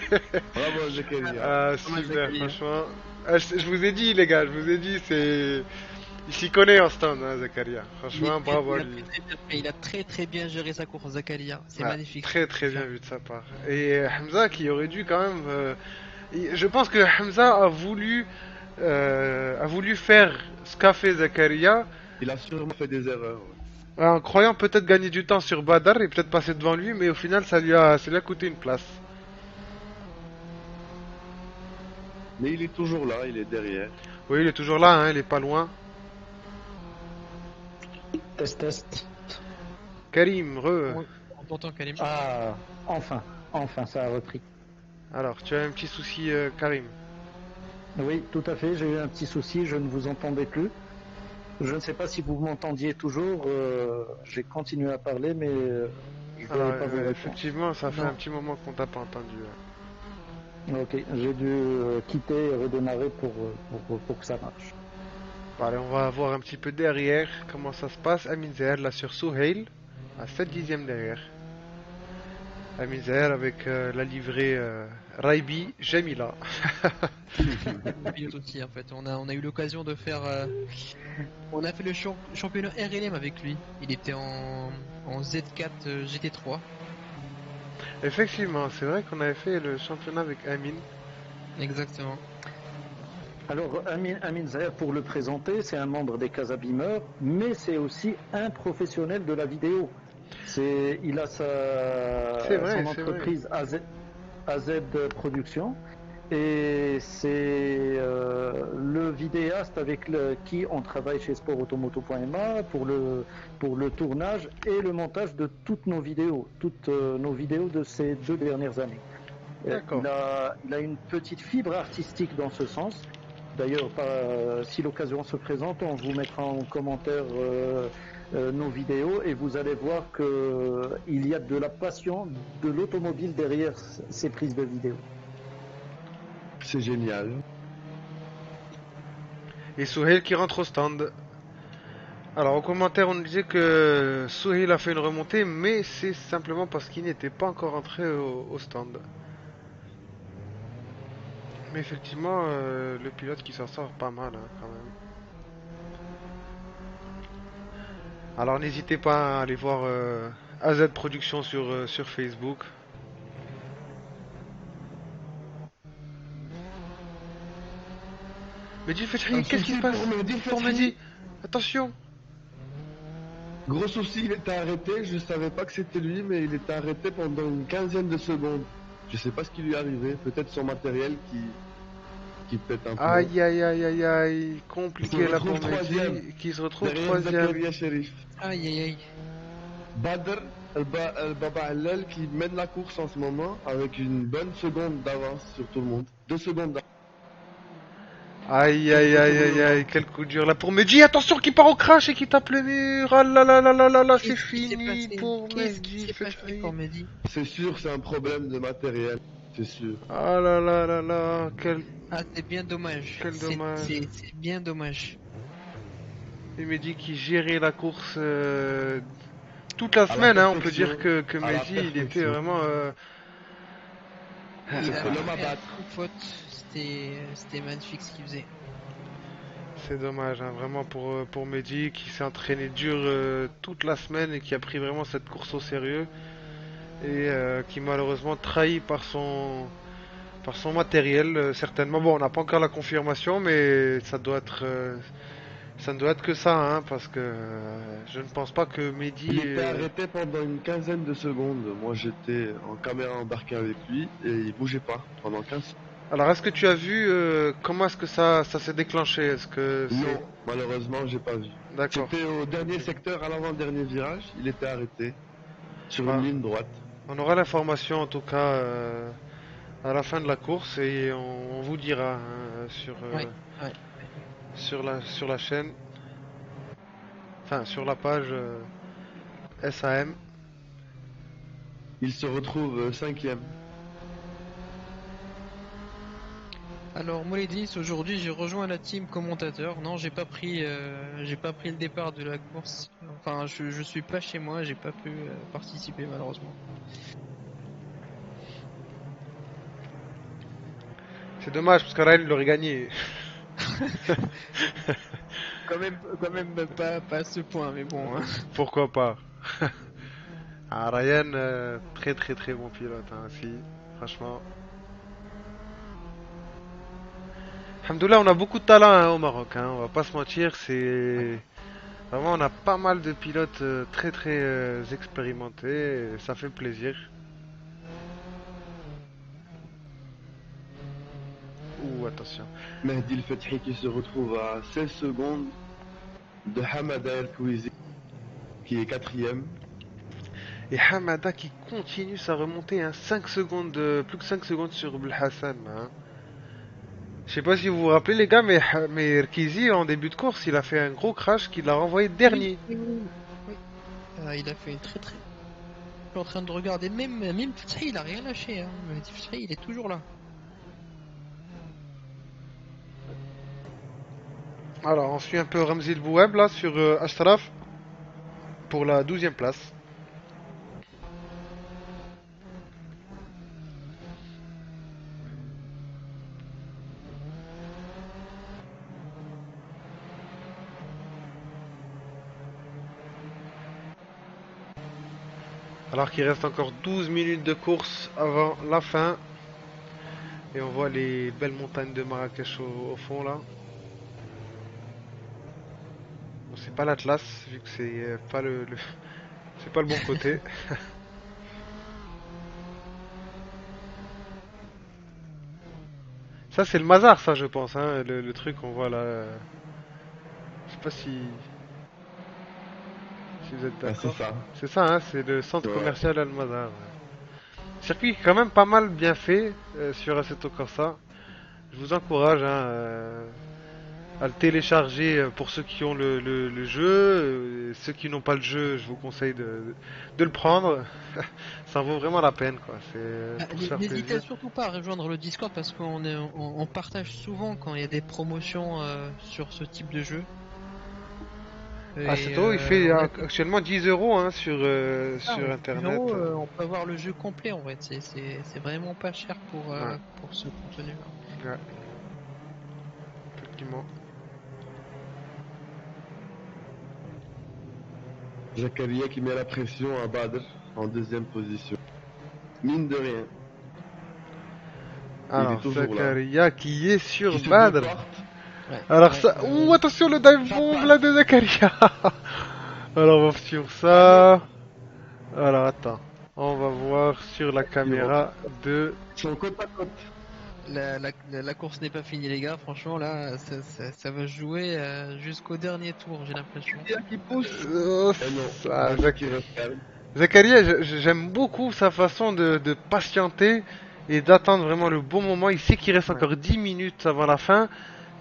Bravo Zakaria. Ah, mal, super, Zakaria. franchement. Ah, je vous ai dit, les gars, je vous ai dit, c'est. Il s'y connaît en stand, hein, Zakaria. Franchement, bravo à lui. Il a très bien géré sa course, Zakaria. C'est Ouais, magnifique. très bien vu de sa part. Et Hamza qui aurait dû quand même. Je pense que Hamza a voulu faire ce qu'a fait Zakaria Il a sûrement fait des erreurs. Ouais. en croyant peut-être gagner du temps sur Badr et peut-être passer devant lui, mais au final ça lui a coûté une place. Mais il est toujours là, il est derrière. Oui, il est toujours là, hein, il est pas loin. Test. Karim, On t'entend, Kalim. Ah, enfin, ça a repris. Alors, tu as un petit souci, Karim. Oui, tout à fait, j'ai eu un petit souci, je ne vous entendais plus. Je ne sais pas si vous m'entendiez toujours, j'ai continué à parler, mais je ne Alors, voyais pas vos réponses. effectivement, ça fait Non. un petit moment qu'on t'a pas entendu. Ok, j'ai dû quitter et redémarrer pour que ça marche. Bon, allez, on va voir un petit peu derrière comment ça se passe. Amin Zaher là sur Souheil, à 7 dixièmes derrière. Amin Zaher avec la livrée Raibi Jamila. Le pilote aussi, en fait. On a eu l'occasion de faire. On a fait le championnat RLM avec lui. Il était en Z4 GT3. Effectivement, c'est vrai qu'on avait fait le championnat avec Amin. Exactement. Alors, Amin Zaher, pour le présenter, c'est un membre des Casabimeurs, mais c'est aussi un professionnel de la vidéo. Il a C'est vrai, son c'est entreprise AZ Production, et c'est le vidéaste avec qui on travaille chez sportautomoto.ma pour le tournage et le montage de toutes nos vidéos de ces 2 dernières années. D'accord. Il a une petite fibre artistique dans ce sens. D'ailleurs, si l'occasion se présente, on vous mettra en commentaire nos vidéos et vous allez voir qu'il y a de la passion de l'automobile derrière ces prises de vidéo. C'est génial. Et Souheil qui rentre au stand. Alors, au commentaire, on nous disait que Souheil a fait une remontée, mais c'est simplement parce qu'il n'était pas encore entré au stand. Mais effectivement, le pilote qui s'en sort pas mal hein, quand même. Alors n'hésitez pas à aller voir AZ Productions sur Facebook. Mehdi Fethi, qu'est-ce qui se passe Pour Mehdi, attention. Gros souci, il était arrêté. Je savais pas que c'était lui, mais il était arrêté pendant une quinzaine de secondes. Je sais pas ce qui lui est arrivé. Peut-être son matériel qui pète un peu. Aïe, compliqué Qui se là pour retrouve troisième. Mehdi, qui se retrouve Derrière troisième. Zakaria Sherif. Aïe. Badr Baba Allel qui mène la course en ce moment avec une bonne seconde d'avance sur tout le monde. 2 secondes d'avance. Aïe, quel coup dur là pour Mehdi, attention qui part au crash et qui tape le mur. Ah là, c'est Qu'est-ce qui s'est fini passé pour Qu'est-ce qui Mehdi s'est passé Fethi. pour Mehdi? C'est sûr, c'est un problème de matériel. C'est sûr. Ah là, quel... Ah, c'est bien dommage. Quel dommage. C'est bien dommage. Et Mehdi qui gérait la course toute la la semaine, hein, on peut perfection. dire que À la Mehdi il était perfection. vraiment... Il C'est a l'homme fait à un battre. coup de faute. C'était magnifique ce qu'il faisait. C'est dommage, hein, vraiment pour Mehdi qui s'est entraîné dur toute la semaine et qui a pris vraiment cette course au sérieux et qui malheureusement trahi par son matériel certainement. Bon, on n'a pas encore la confirmation, mais ça doit être Ça ne doit être que ça, hein, parce que je ne pense pas que Mehdi... Il était arrêté pendant une quinzaine de secondes. Moi, j'étais en caméra embarquée avec lui et il bougeait pas pendant 15 secondes. Alors, est-ce que tu as vu comment est-ce que ça s'est déclenché? Est-ce que c'est... Non, malheureusement, j'ai pas vu. D'accord. C'était au dernier secteur, à l'avant-dernier virage. Il était arrêté sur une Ah, ligne droite. on aura l'information en tout cas à la fin de la course et on vous dira hein, Ouais, ouais. sur la chaîne, enfin sur la page SAM. Il se retrouve cinquième. Alors Moledis, aujourd'hui j'ai rejoint la team commentateur. Non, j'ai pas pris le départ de la course. Enfin, je suis pas chez moi, j'ai pas pu participer malheureusement. C'est dommage parce qu'Araël l'aurait gagné. Quand même pas à ce point, mais bon. Hein. Pourquoi pas? Ah, Ryan, très très très bon pilote hein, aussi, franchement. Alhamdoulilah, on a beaucoup de talent hein, au Maroc, hein, on va pas se mentir, c'est... Vraiment, on a pas mal de pilotes très très expérimentés, et ça fait plaisir. Ouh, attention. Mehdi El Fethi qui se retrouve à 16 secondes de Hamada El Kouizi qui est quatrième. Et Hamada qui continue sa remontée, hein, 5 secondes, plus que 5 secondes sur Belhassan. Hein. Je sais pas si vous vous rappelez les gars, mais Rkizi en début de course, il a fait un gros crash qui l'a renvoyé dernier. Oui. Il a fait une très très. Je suis en train de regarder, même Fethi, il a rien lâché. Hein. Fethi, il est toujours là. Alors on suit un peu Ramzi El Boueb là sur Ashraf pour la 12e place. Alors qu'il reste encore 12 minutes de course avant la fin. Et on voit les belles montagnes de Marrakech au fond là. Bon, c'est pas l'Atlas, vu que c'est pas c'est pas le bon côté. Ça c'est le Mazar ça je pense, hein, le truc qu'on voit là. Je sais pas si vous êtes Ah, c'est d'accord. ça. C'est ça, hein, c'est le centre Ouais. commercial Al-Mazar. Ouais. Circuit quand même pas mal bien fait sur Assetto Corsa. Je vous encourage hein, à le télécharger pour ceux qui ont le jeu. Ceux qui n'ont pas le jeu, je vous conseille de le prendre. Ça vaut vraiment la peine, quoi. C'est pour se faire N'hésitez plaisir. surtout pas à rejoindre le Discord parce on partage souvent quand il y a des promotions sur ce type de jeu. Assetto, il fait on a actuellement 10 euros hein, Ah, sur ouais, 10 internet. euros, on peut avoir le jeu complet en fait. C'est vraiment pas cher Ouais, pour ce contenu. ouais, effectivement. Zakaria qui met la pression à Badr en deuxième position. Mine de rien. Alors, toujours là. Zakaria qui est sur Qui se Badr. déporte. Ouais. Alors Ouais, ça... Ouh, attention le dive bomb là de Zakaria. Alors on va sur ça. Alors attends. On va voir sur la caméra de... Ils sont côte à côte. la course n'est pas finie les gars, franchement là ça va se jouer jusqu'au dernier tour j'ai l'impression. Zakaria qui pousse. Eh non, Ah, Badr qui reste calme. Zakaria, j'aime beaucoup sa façon de patienter et d'attendre vraiment le bon moment. Il sait qu'il reste Ouais. encore 10 minutes avant la fin.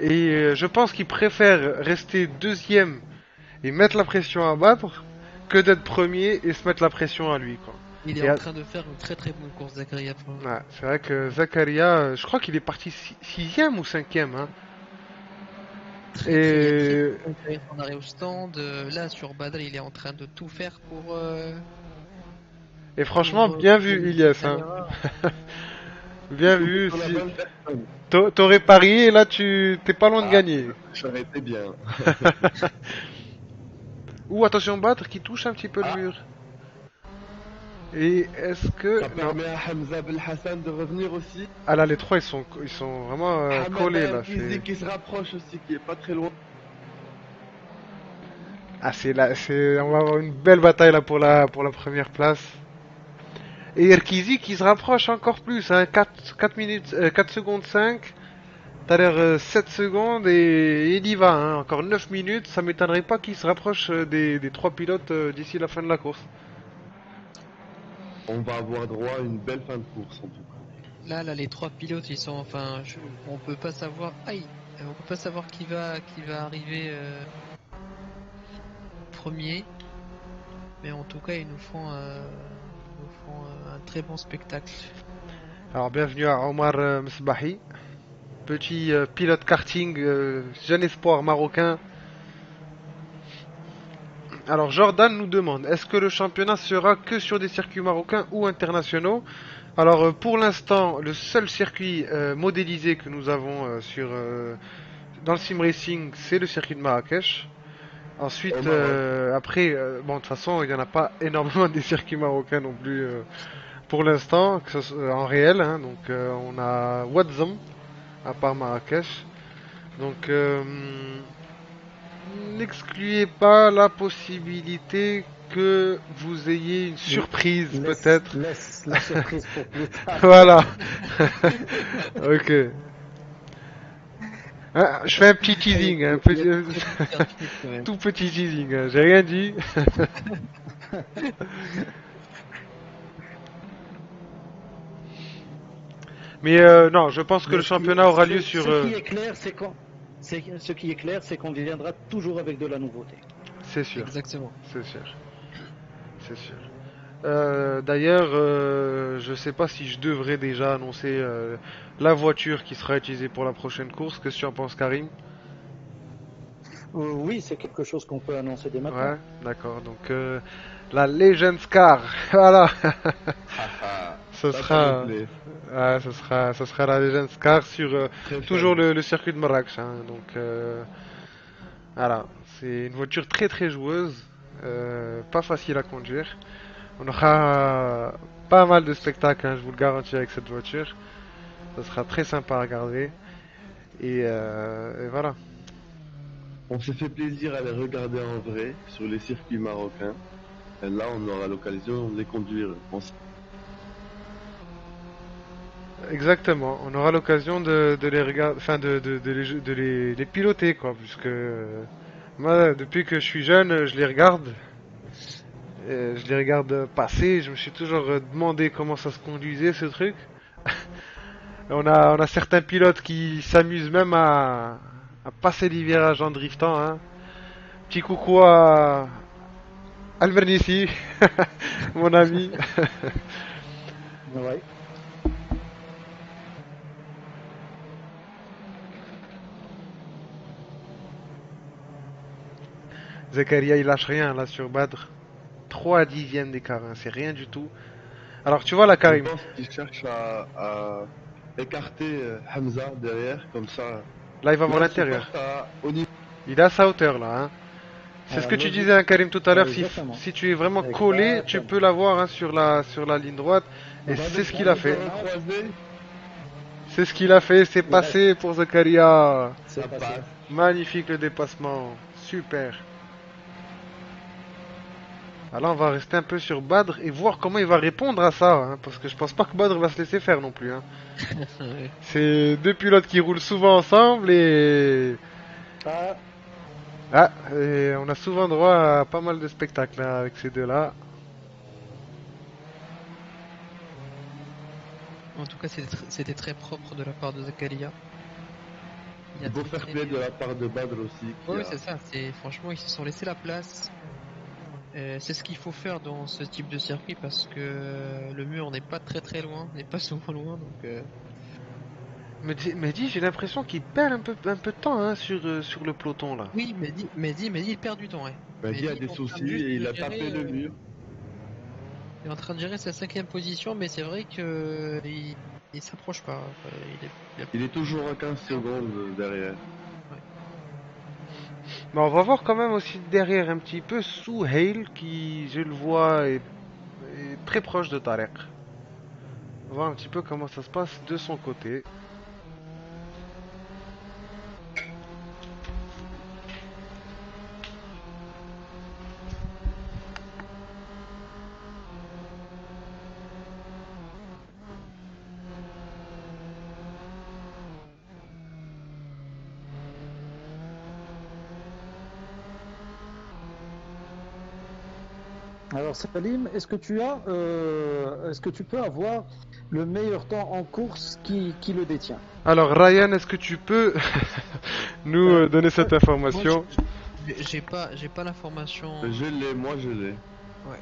Et je pense qu'il préfère rester deuxième et mettre la pression à battre que d'être premier et se mettre la pression à lui, quoi. Il Et est en à- train de faire une très très bonne course Zakaria. Ouais, c'est vrai que Zakaria, je crois qu'il est parti sixième ou cinquième, hein. Et Il est en arrêt au stand. Là sur Badr il est en train de tout faire Et franchement, bien vu, Ilias, hein. Bien vu. Sur la Si... bonne personne. T'aurais parié et là, tu t'es pas loin de gagner. Ça aurait été bien. Ou attention, battre qui touche un petit peu le mur. Et est-ce que... Ça Non. permet à Hamza Belhassan de revenir aussi. Ah là, les trois, ils sont vraiment collés, Hamada là. El Kouizi qui se rapproche aussi, qui est pas très loin. Ah, on va avoir une belle bataille là pour la première place. Et Erkizi qui se rapproche encore plus, hein, 4 minutes, 4 secondes 5. T'as l'air 7 secondes et il y va, hein, encore 9 minutes. Ça m'étonnerait pas qu'il se rapproche des 3 pilotes d'ici la fin de la course. On va avoir droit à une belle fin de course en tout cas. Là, les trois pilotes, ils sont, enfin, on peut pas savoir, aïe, on peut pas savoir qui va arriver premier, mais en tout cas, ils nous font un très bon spectacle. Alors bienvenue à Omar Msbahi, petit pilote karting, jeune espoir marocain. Alors Jordan nous demande, est-ce que le championnat sera que sur des circuits marocains ou internationaux? Alors pour l'instant, le seul circuit modélisé que nous avons dans le sim racing, c'est le circuit de Marrakech. Au Ensuite, Maroc. après, bon, de toute façon, il n'y en a pas énormément des circuits marocains non plus pour l'instant, en réel. Hein. Donc, on a Ouazzam, à part Marrakech. Donc, n'excluez pas la possibilité que vous ayez une surprise, peut-être. Laisse la surprise pour plus tard. Voilà. Ok. Ah, je fais un petit teasing, un Il y a de très bonnes surprises, quand même. tout petit teasing. Hein. J'ai rien dit. Mais non, je pense que le Mais championnat aura lieu sur. ce qui est clair, ce qui est clair, c'est qu'on viendra toujours avec de la nouveauté. C'est sûr, Exactement. c'est sûr, c'est sûr. D'ailleurs, je sais pas si je devrais déjà annoncer la voiture qui sera utilisée pour la prochaine course. Qu'est-ce que tu en penses, Karim? Oui, c'est quelque chose qu'on peut annoncer dès maintenant. Ouais, d'accord. Donc la Legends Car, voilà, ce Ça sera, me plaît. ça sera la Legends Car sur Très toujours fun. le circuit de Marrakech. Hein. Donc voilà, c'est une voiture très très joueuse, pas facile à conduire. On aura pas mal de spectacles, hein, je vous le garantis, avec cette voiture. Ça sera très sympa à regarder. Et voilà. On s'est fait plaisir à les regarder en vrai sur les circuits marocains. Et là, on aura l'occasion de les conduire. Exactement. On aura l'occasion de les regarder, enfin les piloter, quoi. Puisque moi, depuis que je suis jeune, je les regarde. Je les regarde passer. Je me suis toujours demandé comment ça se conduisait, ce truc. On a certains pilotes qui s'amusent même à passer les virages en driftant. Hein. Petit coucou à Almernissi, mon ami. Ouais. Zakaria, il lâche rien là sur Badr. 3 dixièmes d'écart, hein, c'est rien du tout. Alors tu vois là, Je Karim, pense qu'ils cherchent à écarter Hamza derrière, comme ça. là il va voir Là, ils se l'intérieur. portent au niveau. Il est à sa hauteur là. Hein. C'est ce que tu disais, hein, Karim, tout à l'heure. Exactement. Si tu es vraiment collé, tu peux l'avoir hein, sur la ligne droite. Et c'est ce qu'il a fait. Croisé, C'est ce qu'il a fait. C'est Ouais. passé pour Zakaria. C'est ça passé. passe. Magnifique le dépassement. Super. Alors on va rester un peu sur Badr et voir comment il va répondre à ça. Hein, parce que je pense pas que Badr va se laisser faire non plus. Hein. Ouais. C'est deux pilotes qui roulent souvent ensemble et... Ah, Ah, et on a souvent droit à pas mal de spectacles hein, avec ces deux-là. En tout cas, c'était très propre de la part de Zakaria. Il a Beau très, fair très play de bien. la part de Badr aussi. Qui Oui, a- c'est ça. Franchement, ils se sont laissé la place. C'est ce qu'il faut faire dans ce type de circuit parce que le mur n'est pas très très loin, n'est pas souvent loin. Donc, Mehdi, j'ai l'impression qu'il perd un peu de temps hein, sur le peloton là. oui, Mehdi, il perd du temps. Ouais. Mehdi a Mehdi des est en train soucis juste et il de a tapé le mur. il est en train de gérer sa 5ème position, mais c'est vrai que il s'approche pas. Enfin, Il est toujours à 15 secondes derrière. Mais on va voir quand même aussi derrière un petit peu Souhail qui, je le vois, est très proche de Tarek. On va voir un petit peu comment ça se passe de son côté. Alors Salim, est-ce que tu peux avoir le meilleur temps en course qui le détient? Alors Ryan, est-ce que tu peux nous donner cette Moi, information? j'ai pas l'information. Je l'ai, moi je l'ai. Ouais.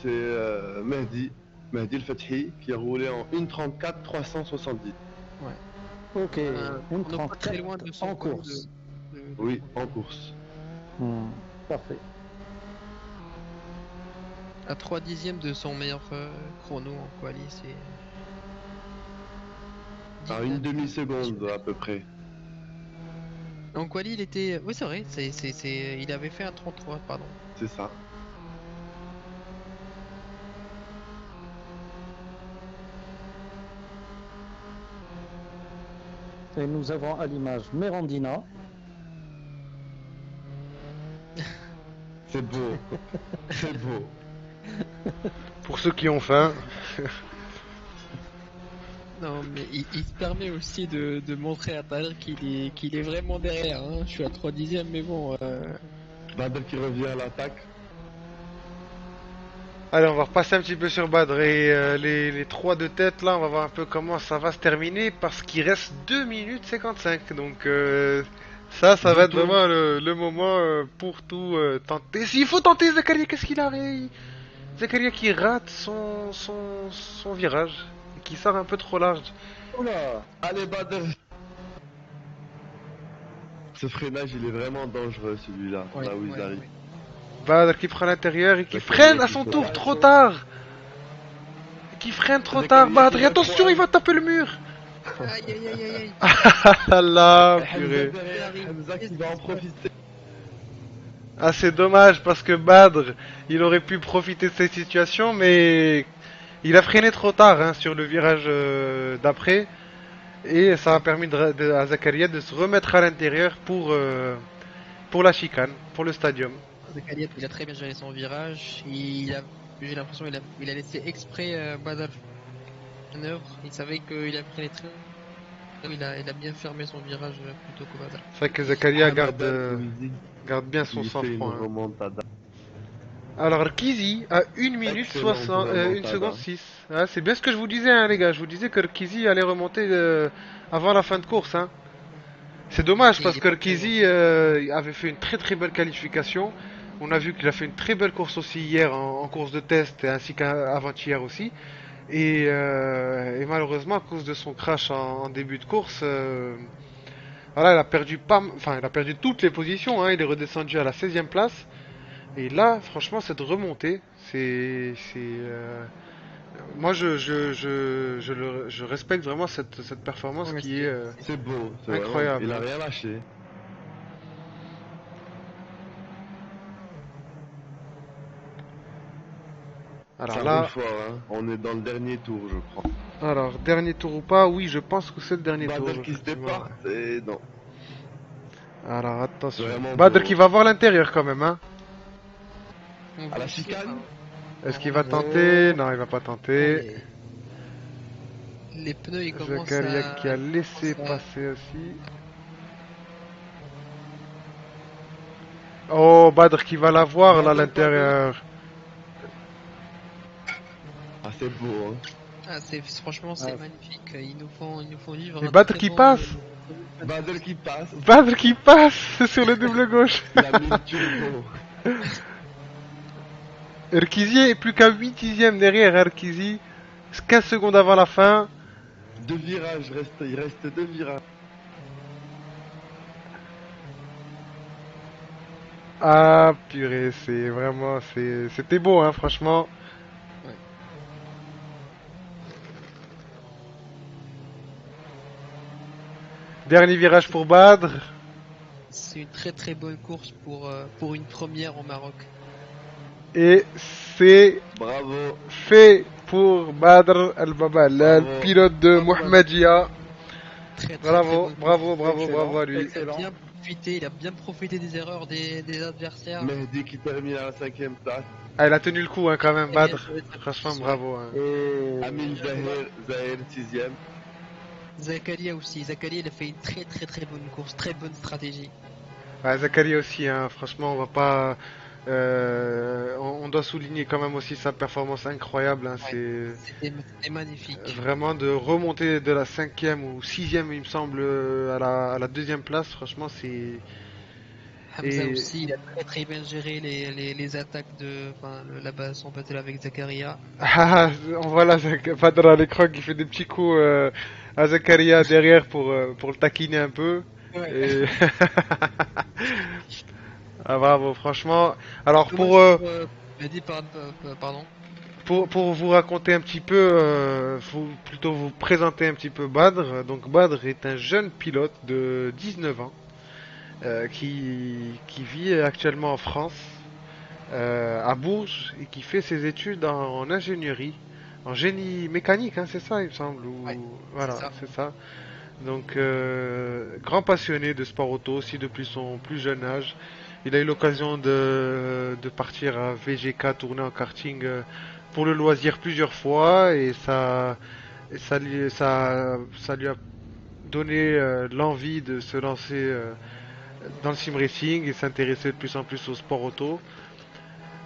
C'est Mehdi El Fathi qui a roulé en 1:34 370. Ok, On n'est pas très loin de 1:34 son en chrono course. Oui, en course. Parfait. À 3 dixièmes de son meilleur chrono en quali, c'est. À une demi-seconde à peu près. En quali, il était. Oui, c'est vrai, il avait fait un 33, pardon. C'est ça. Et nous avons à l'image Merandina. C'est beau. C'est beau. Pour ceux qui ont faim. Non, mais il se permet aussi de montrer à Tyler qu'il est vraiment derrière. Hein. Je suis à 3 dixièmes, mais bon. Badr qui revient à l'attaque. Allez, on va repasser un petit peu sur Badr et les trois de tête là, on va voir un peu comment ça va se terminer parce qu'il reste 2 minutes 55. Donc ça va être vraiment le moment pour tout tenter. S'il faut tenter Zakaria, qu'est-ce qu'il a Zakaria qui rate son virage et qui sort un peu trop large. Oula. Allez Badr. Ce freinage il est vraiment dangereux celui-là, Ouais, là où ils ouais, arrivent. ouais. Badr qui prend l'intérieur et qui Zakaria freine à qui son se tour lâche. trop tard. Qui freine trop Zakaria tard Badr qui et attention reprend. il va taper le mur. Aïe, aïe, aïe, aïe, aïe. Ah là, Hamza purée. derrière, Hamza qui va en profiter. Ah, c'est dommage parce que Badr, il aurait pu profiter de cette situation, mais il a freiné trop tard hein, sur le virage d'après. Et ça a permis à Zakaria de se remettre à l'intérieur pour la chicane, pour le stadium. Zakaria, il a très bien géré son virage. J'ai l'impression qu'il a laissé exprès Badr en œuvre. Il savait qu'il a pris les traits. Il a bien fermé son virage plutôt que Badr. C'est vrai que Zakaria Hamadan Kouizi garde bien son qui fait une sang-froid. Hein. remontada. Alors Kizi a 1 minute Excellente 60, 1 seconde remontada. 6. Ah, c'est bien ce que je vous disais hein, les gars. Je vous disais que Kizi allait remonter avant la fin de course. Hein. C'est dommage Et parce il est que pas très loin. Kizi avait fait une très très belle qualification. On a vu qu'il a fait une très belle course aussi hier en course de test ainsi qu'avant-hier aussi. Et malheureusement à cause de son crash en début de course, voilà, il a perdu toutes les positions. Hein. Il est redescendu à la 16e place. Et là, franchement, cette remontée, moi je respecte vraiment cette performance Ouais, qui est C'est beau, c'est vraiment. incroyable. Il a Hein. rien lâché. Alors Ça roule là, fort, hein. On est dans le dernier tour, je crois. alors dernier tour ou pas? Oui, je pense que c'est le dernier tour. Badr qui se Effectivement. départ, et non. Alors attention. Vraiment Badr beau. qui va voir l'intérieur quand même. Hein. On À voit la aussi, chicane hein. Est-ce qu'il va tenter? Non, il va pas tenter. Allez. Les pneus ils commencent Zakaria qui a à. laissé commencent à- passer aussi. Oh, Badr qui va la voir là à Badr, l'intérieur. Ah, c'est beau, hein. Ah, franchement c'est Ah. magnifique. Ils nous font vivre Et un Badr très qui bon, passe. Badr qui passe. Badr qui passe sur le double gauche. Il a mis le turbo. Erkizi est plus qu'à 8 dixièmes derrière Erkizi. 15 secondes avant la fin. Deux virages, il reste deux virages. Ah purée, c'était beau hein, franchement. Ouais. Dernier virage pour Badr. C'est une très très bonne course pour une première au Maroc. Et c'est Bravo. fait pour Badr Al-Baba, le Bravo. pilote de Bravo, Mohamedia. Très Bravo, bonne bravo, course. bravo, Excellent. bravo à lui. Excellent. Il a bien profité des erreurs des adversaires. Mehdi qui termine à la 5e place. Ah, il a tenu le coup hein, quand même, Très bien Badr. joué sa Franchement, course, bravo. Hein. Et Amine Zahir 6e. Zakaria aussi. Zakaria il a fait une très très très bonne course, très bonne stratégie. Ouais, Zakaria aussi, hein. Franchement, on va pas. On doit souligner quand même aussi sa performance incroyable, hein, Ouais, c'est c'était magnifique. vraiment de remonter de la cinquième ou sixième, il me semble, à la deuxième place. Franchement, c'est Hamza et aussi, il a très très bien géré les attaques là-bas, son battle avec Zakaria. ah, on voit là Badr à l'écran qui fait des petits coups à Zakaria derrière pour le taquiner un peu. Ouais. Et ah bravo, franchement. Alors Dommage pour, dit pardon. pour vous raconter un petit peu, plutôt vous présenter un petit peu Badr. Donc Badr est un jeune pilote de 19 ans qui vit actuellement en France, à Bourges, et qui fait ses études en ingénierie, en génie mécanique, hein, c'est ça il me semble, Ouais, ou c'est voilà, ça. c'est ça. Donc grand passionné de sport auto aussi depuis son plus jeune âge. Il a eu l'occasion de partir à VGK tourner en karting pour le loisir plusieurs fois et ça lui a donné l'envie de se lancer dans le sim racing et s'intéresser de plus en plus au sport auto.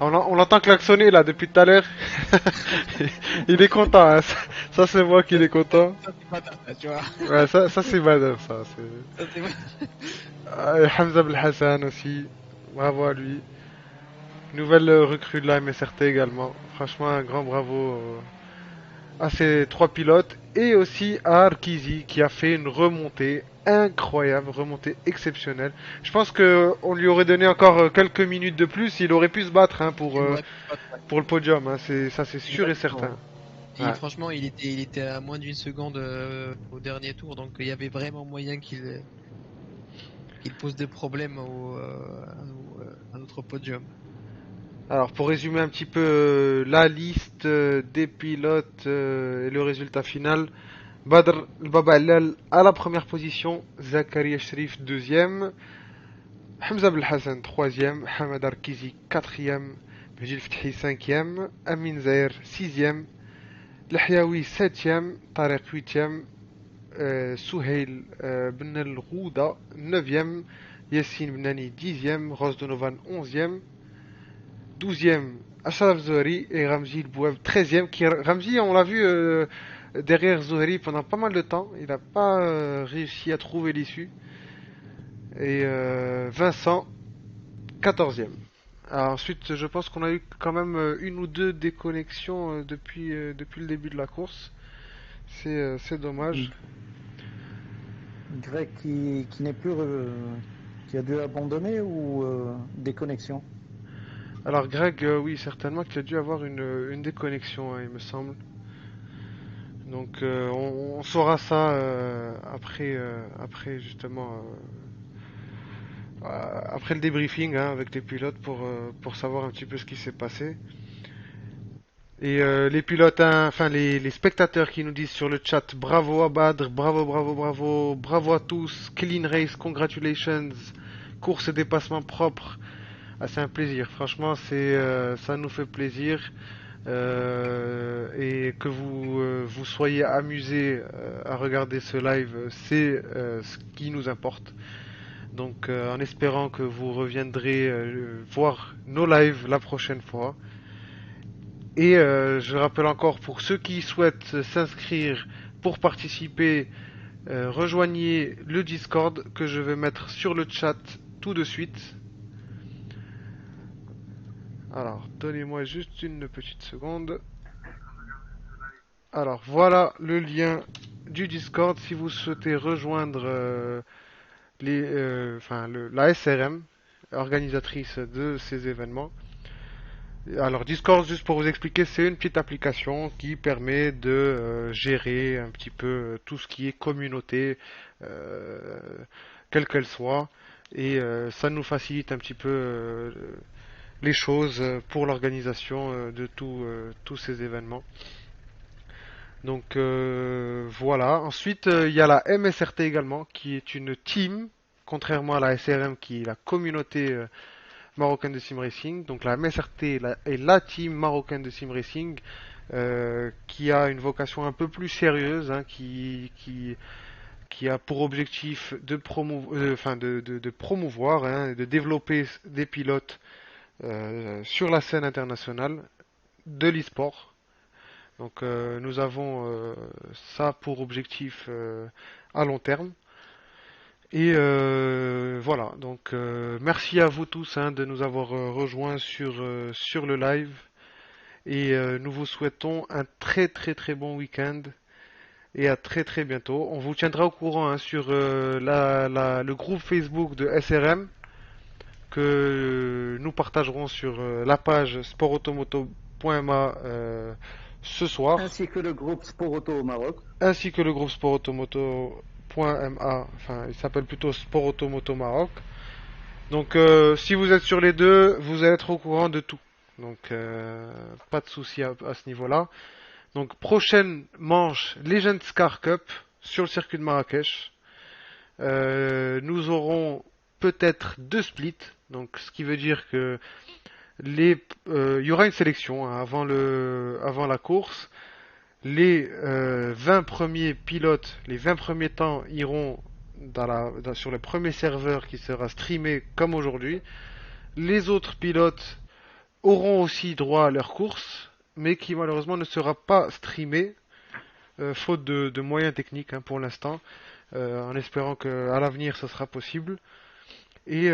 On l'entend klaxonner là depuis tout à l'heure. Il est content, hein. Ça c'est moi qui Ça, est content. c'est pas ça, tu vois. Ouais, ça c'est Badr, ça. Ça, c'est Hamza Belhassan aussi, bravo à lui. Nouvelle recrue de la MSRT également. Franchement, un grand bravo à ces trois pilotes et aussi à Arkizi qui a fait une remontée incroyable, remontée exceptionnelle. Je pense que on lui aurait donné encore quelques minutes de plus, il aurait pu se battre hein, il aurait pu pas, ouais. pour le podium. Hein. Ça, c'est sûr et Exactement. certain. Et Ouais. franchement, il était à moins d'une seconde au dernier tour, donc il y avait vraiment moyen qu'il pose des problèmes à notre podium. Alors pour résumer un petit peu la liste des pilotes et le résultat final, Badr Baba Allal à la première position, Zakaria Shrif deuxième, Hamza Belhassan troisième, Hamad Arkizi quatrième, Majid Fethi cinquième, Amin Zahir sixième, Lahyaoui septième, Tariq huitième, Souheil Ben El Rouda neuvième, Yassine Benani dixième, Rose Donovan onzième, douzième Ashraf Zohri et Ramzi Bouab treizième. Ramzi, on l'a vu derrière Zohri pendant pas mal de temps. Il n'a pas réussi à trouver l'issue. Et Vincent, quatorzième. Alors ensuite, je pense qu'on a eu quand même une ou deux déconnexions depuis le début de la course. C'est dommage. Greg qui n'est plus, qui a dû abandonner ou déconnexion. Alors Greg, oui, certainement qu'il a dû avoir une déconnexion, hein, il me semble. Donc on saura ça après justement après le débriefing hein, avec les pilotes pour savoir un petit peu ce qui s'est passé. Et les pilotes, hein, enfin les spectateurs qui nous disent sur le chat bravo à Badr, bravo, bravo, bravo, bravo à tous, clean race, congratulations, course et dépassement propre. Ah, c'est un plaisir, franchement, ça nous fait plaisir. Et que vous soyez amusés à regarder ce live, c'est ce qui nous importe. Donc en espérant que vous reviendrez voir nos lives la prochaine fois. Et je rappelle encore pour ceux qui souhaitent s'inscrire pour participer, rejoignez le Discord que je vais mettre sur le chat tout de suite. Alors, donnez-moi juste une petite seconde. Alors, voilà le lien du Discord si vous souhaitez rejoindre la SRM, organisatrice de ces événements. Alors, Discord, juste pour vous expliquer, c'est une petite application qui permet de gérer un petit peu tout ce qui est communauté, euh, quelle qu'elle soit, et ça nous facilite un petit peu les choses pour l'organisation de tous ces événements. Donc voilà. Ensuite, il y a la MSRT également, qui est une team, contrairement à la SRM qui est la communauté marocaine de sim racing. Donc la MSRT est la team marocaine de sim racing qui a une vocation un peu plus sérieuse, hein, qui a pour objectif de promouvoir, hein, de développer des pilotes sur la scène internationale de l'e-sport. Donc nous avons ça pour objectif à long terme. Et voilà, donc merci à vous tous hein, de nous avoir rejoints sur le live. Et nous vous souhaitons un très très très bon week-end. Et à très très bientôt. On vous tiendra au courant hein, sur le groupe Facebook de SRM que nous partagerons sur la page sportautomoto.ma ce soir, Ainsi que le groupe Sport Auto au Maroc. ainsi que le groupe sportautomoto.ma, enfin il s'appelle plutôt Sport Automoto Maroc. Donc si vous êtes sur les deux, vous allez être au courant de tout. Donc pas de souci à ce niveau-là. Donc prochaine manche Legends Car Cup sur le circuit de Marrakech. Nous aurons peut-être 2 splits, donc ce qui veut dire que il y aura une sélection hein, avant la course. Les 20 premiers pilotes, les 20 premiers temps iront sur le premier serveur qui sera streamé comme aujourd'hui. Les autres pilotes auront aussi droit à leur course, mais qui malheureusement ne sera pas streamé, faute de moyens techniques hein, pour l'instant, en espérant qu'à l'avenir ça sera possible. Et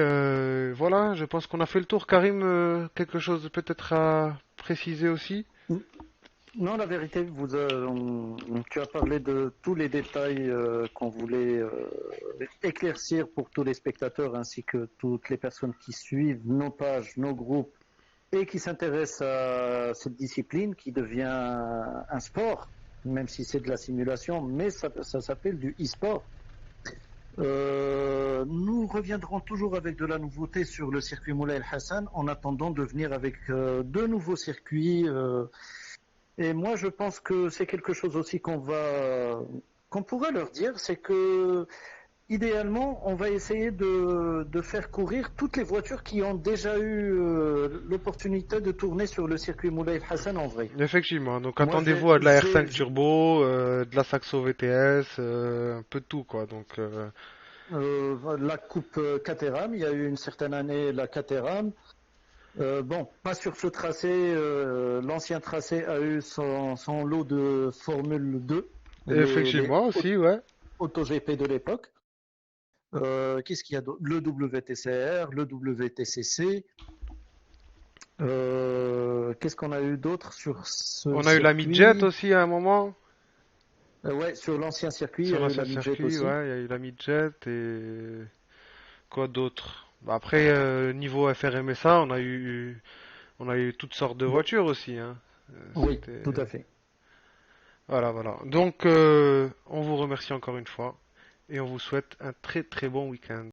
voilà, je pense qu'on a fait le tour. Karim, quelque chose peut-être à préciser aussi? Non, la vérité, tu as parlé de tous les détails qu'on voulait éclaircir pour tous les spectateurs ainsi que toutes les personnes qui suivent nos pages, nos groupes et qui s'intéressent à cette discipline qui devient un sport, même si c'est de la simulation, mais ça s'appelle du e-sport. Nous reviendrons toujours avec de la nouveauté sur le circuit Moulay El Hassan en attendant de venir avec de nouveaux circuits. Et moi, je pense que c'est quelque chose aussi qu'on pourrait leur dire, c'est que idéalement, on va essayer de faire courir toutes les voitures qui ont déjà eu l'opportunité de tourner sur le circuit Moulay El Hassan en vrai. Effectivement, donc Moi, attendez-vous à de la R5 Turbo, de la Saxo VTS, un peu de tout quoi. Donc la coupe Caterham, il y a eu une certaine année la Caterham. Bon, pas sur ce tracé. L'ancien tracé a eu son lot de Formule 2, les effectivement aussi, ouais. AutoGP de l'époque. Qu'est-ce qu'il y a d'autre? Le WTCR, le WTCC. Qu'est-ce qu'on a eu d'autre sur ce On a eu la circuit? Midjet aussi à un moment. Ouais, sur l'ancien circuit, il y Sur a eu l'ancien la Midget circuit, aussi. ouais, il y a eu la Midjet et quoi d'autre? Bah, après, niveau FRMSA, on a eu toutes sortes de Bon, voitures aussi, hein. oui, C'était tout à fait. voilà, voilà. Donc, on vous remercie encore une fois et on vous souhaite un très très bon week-end.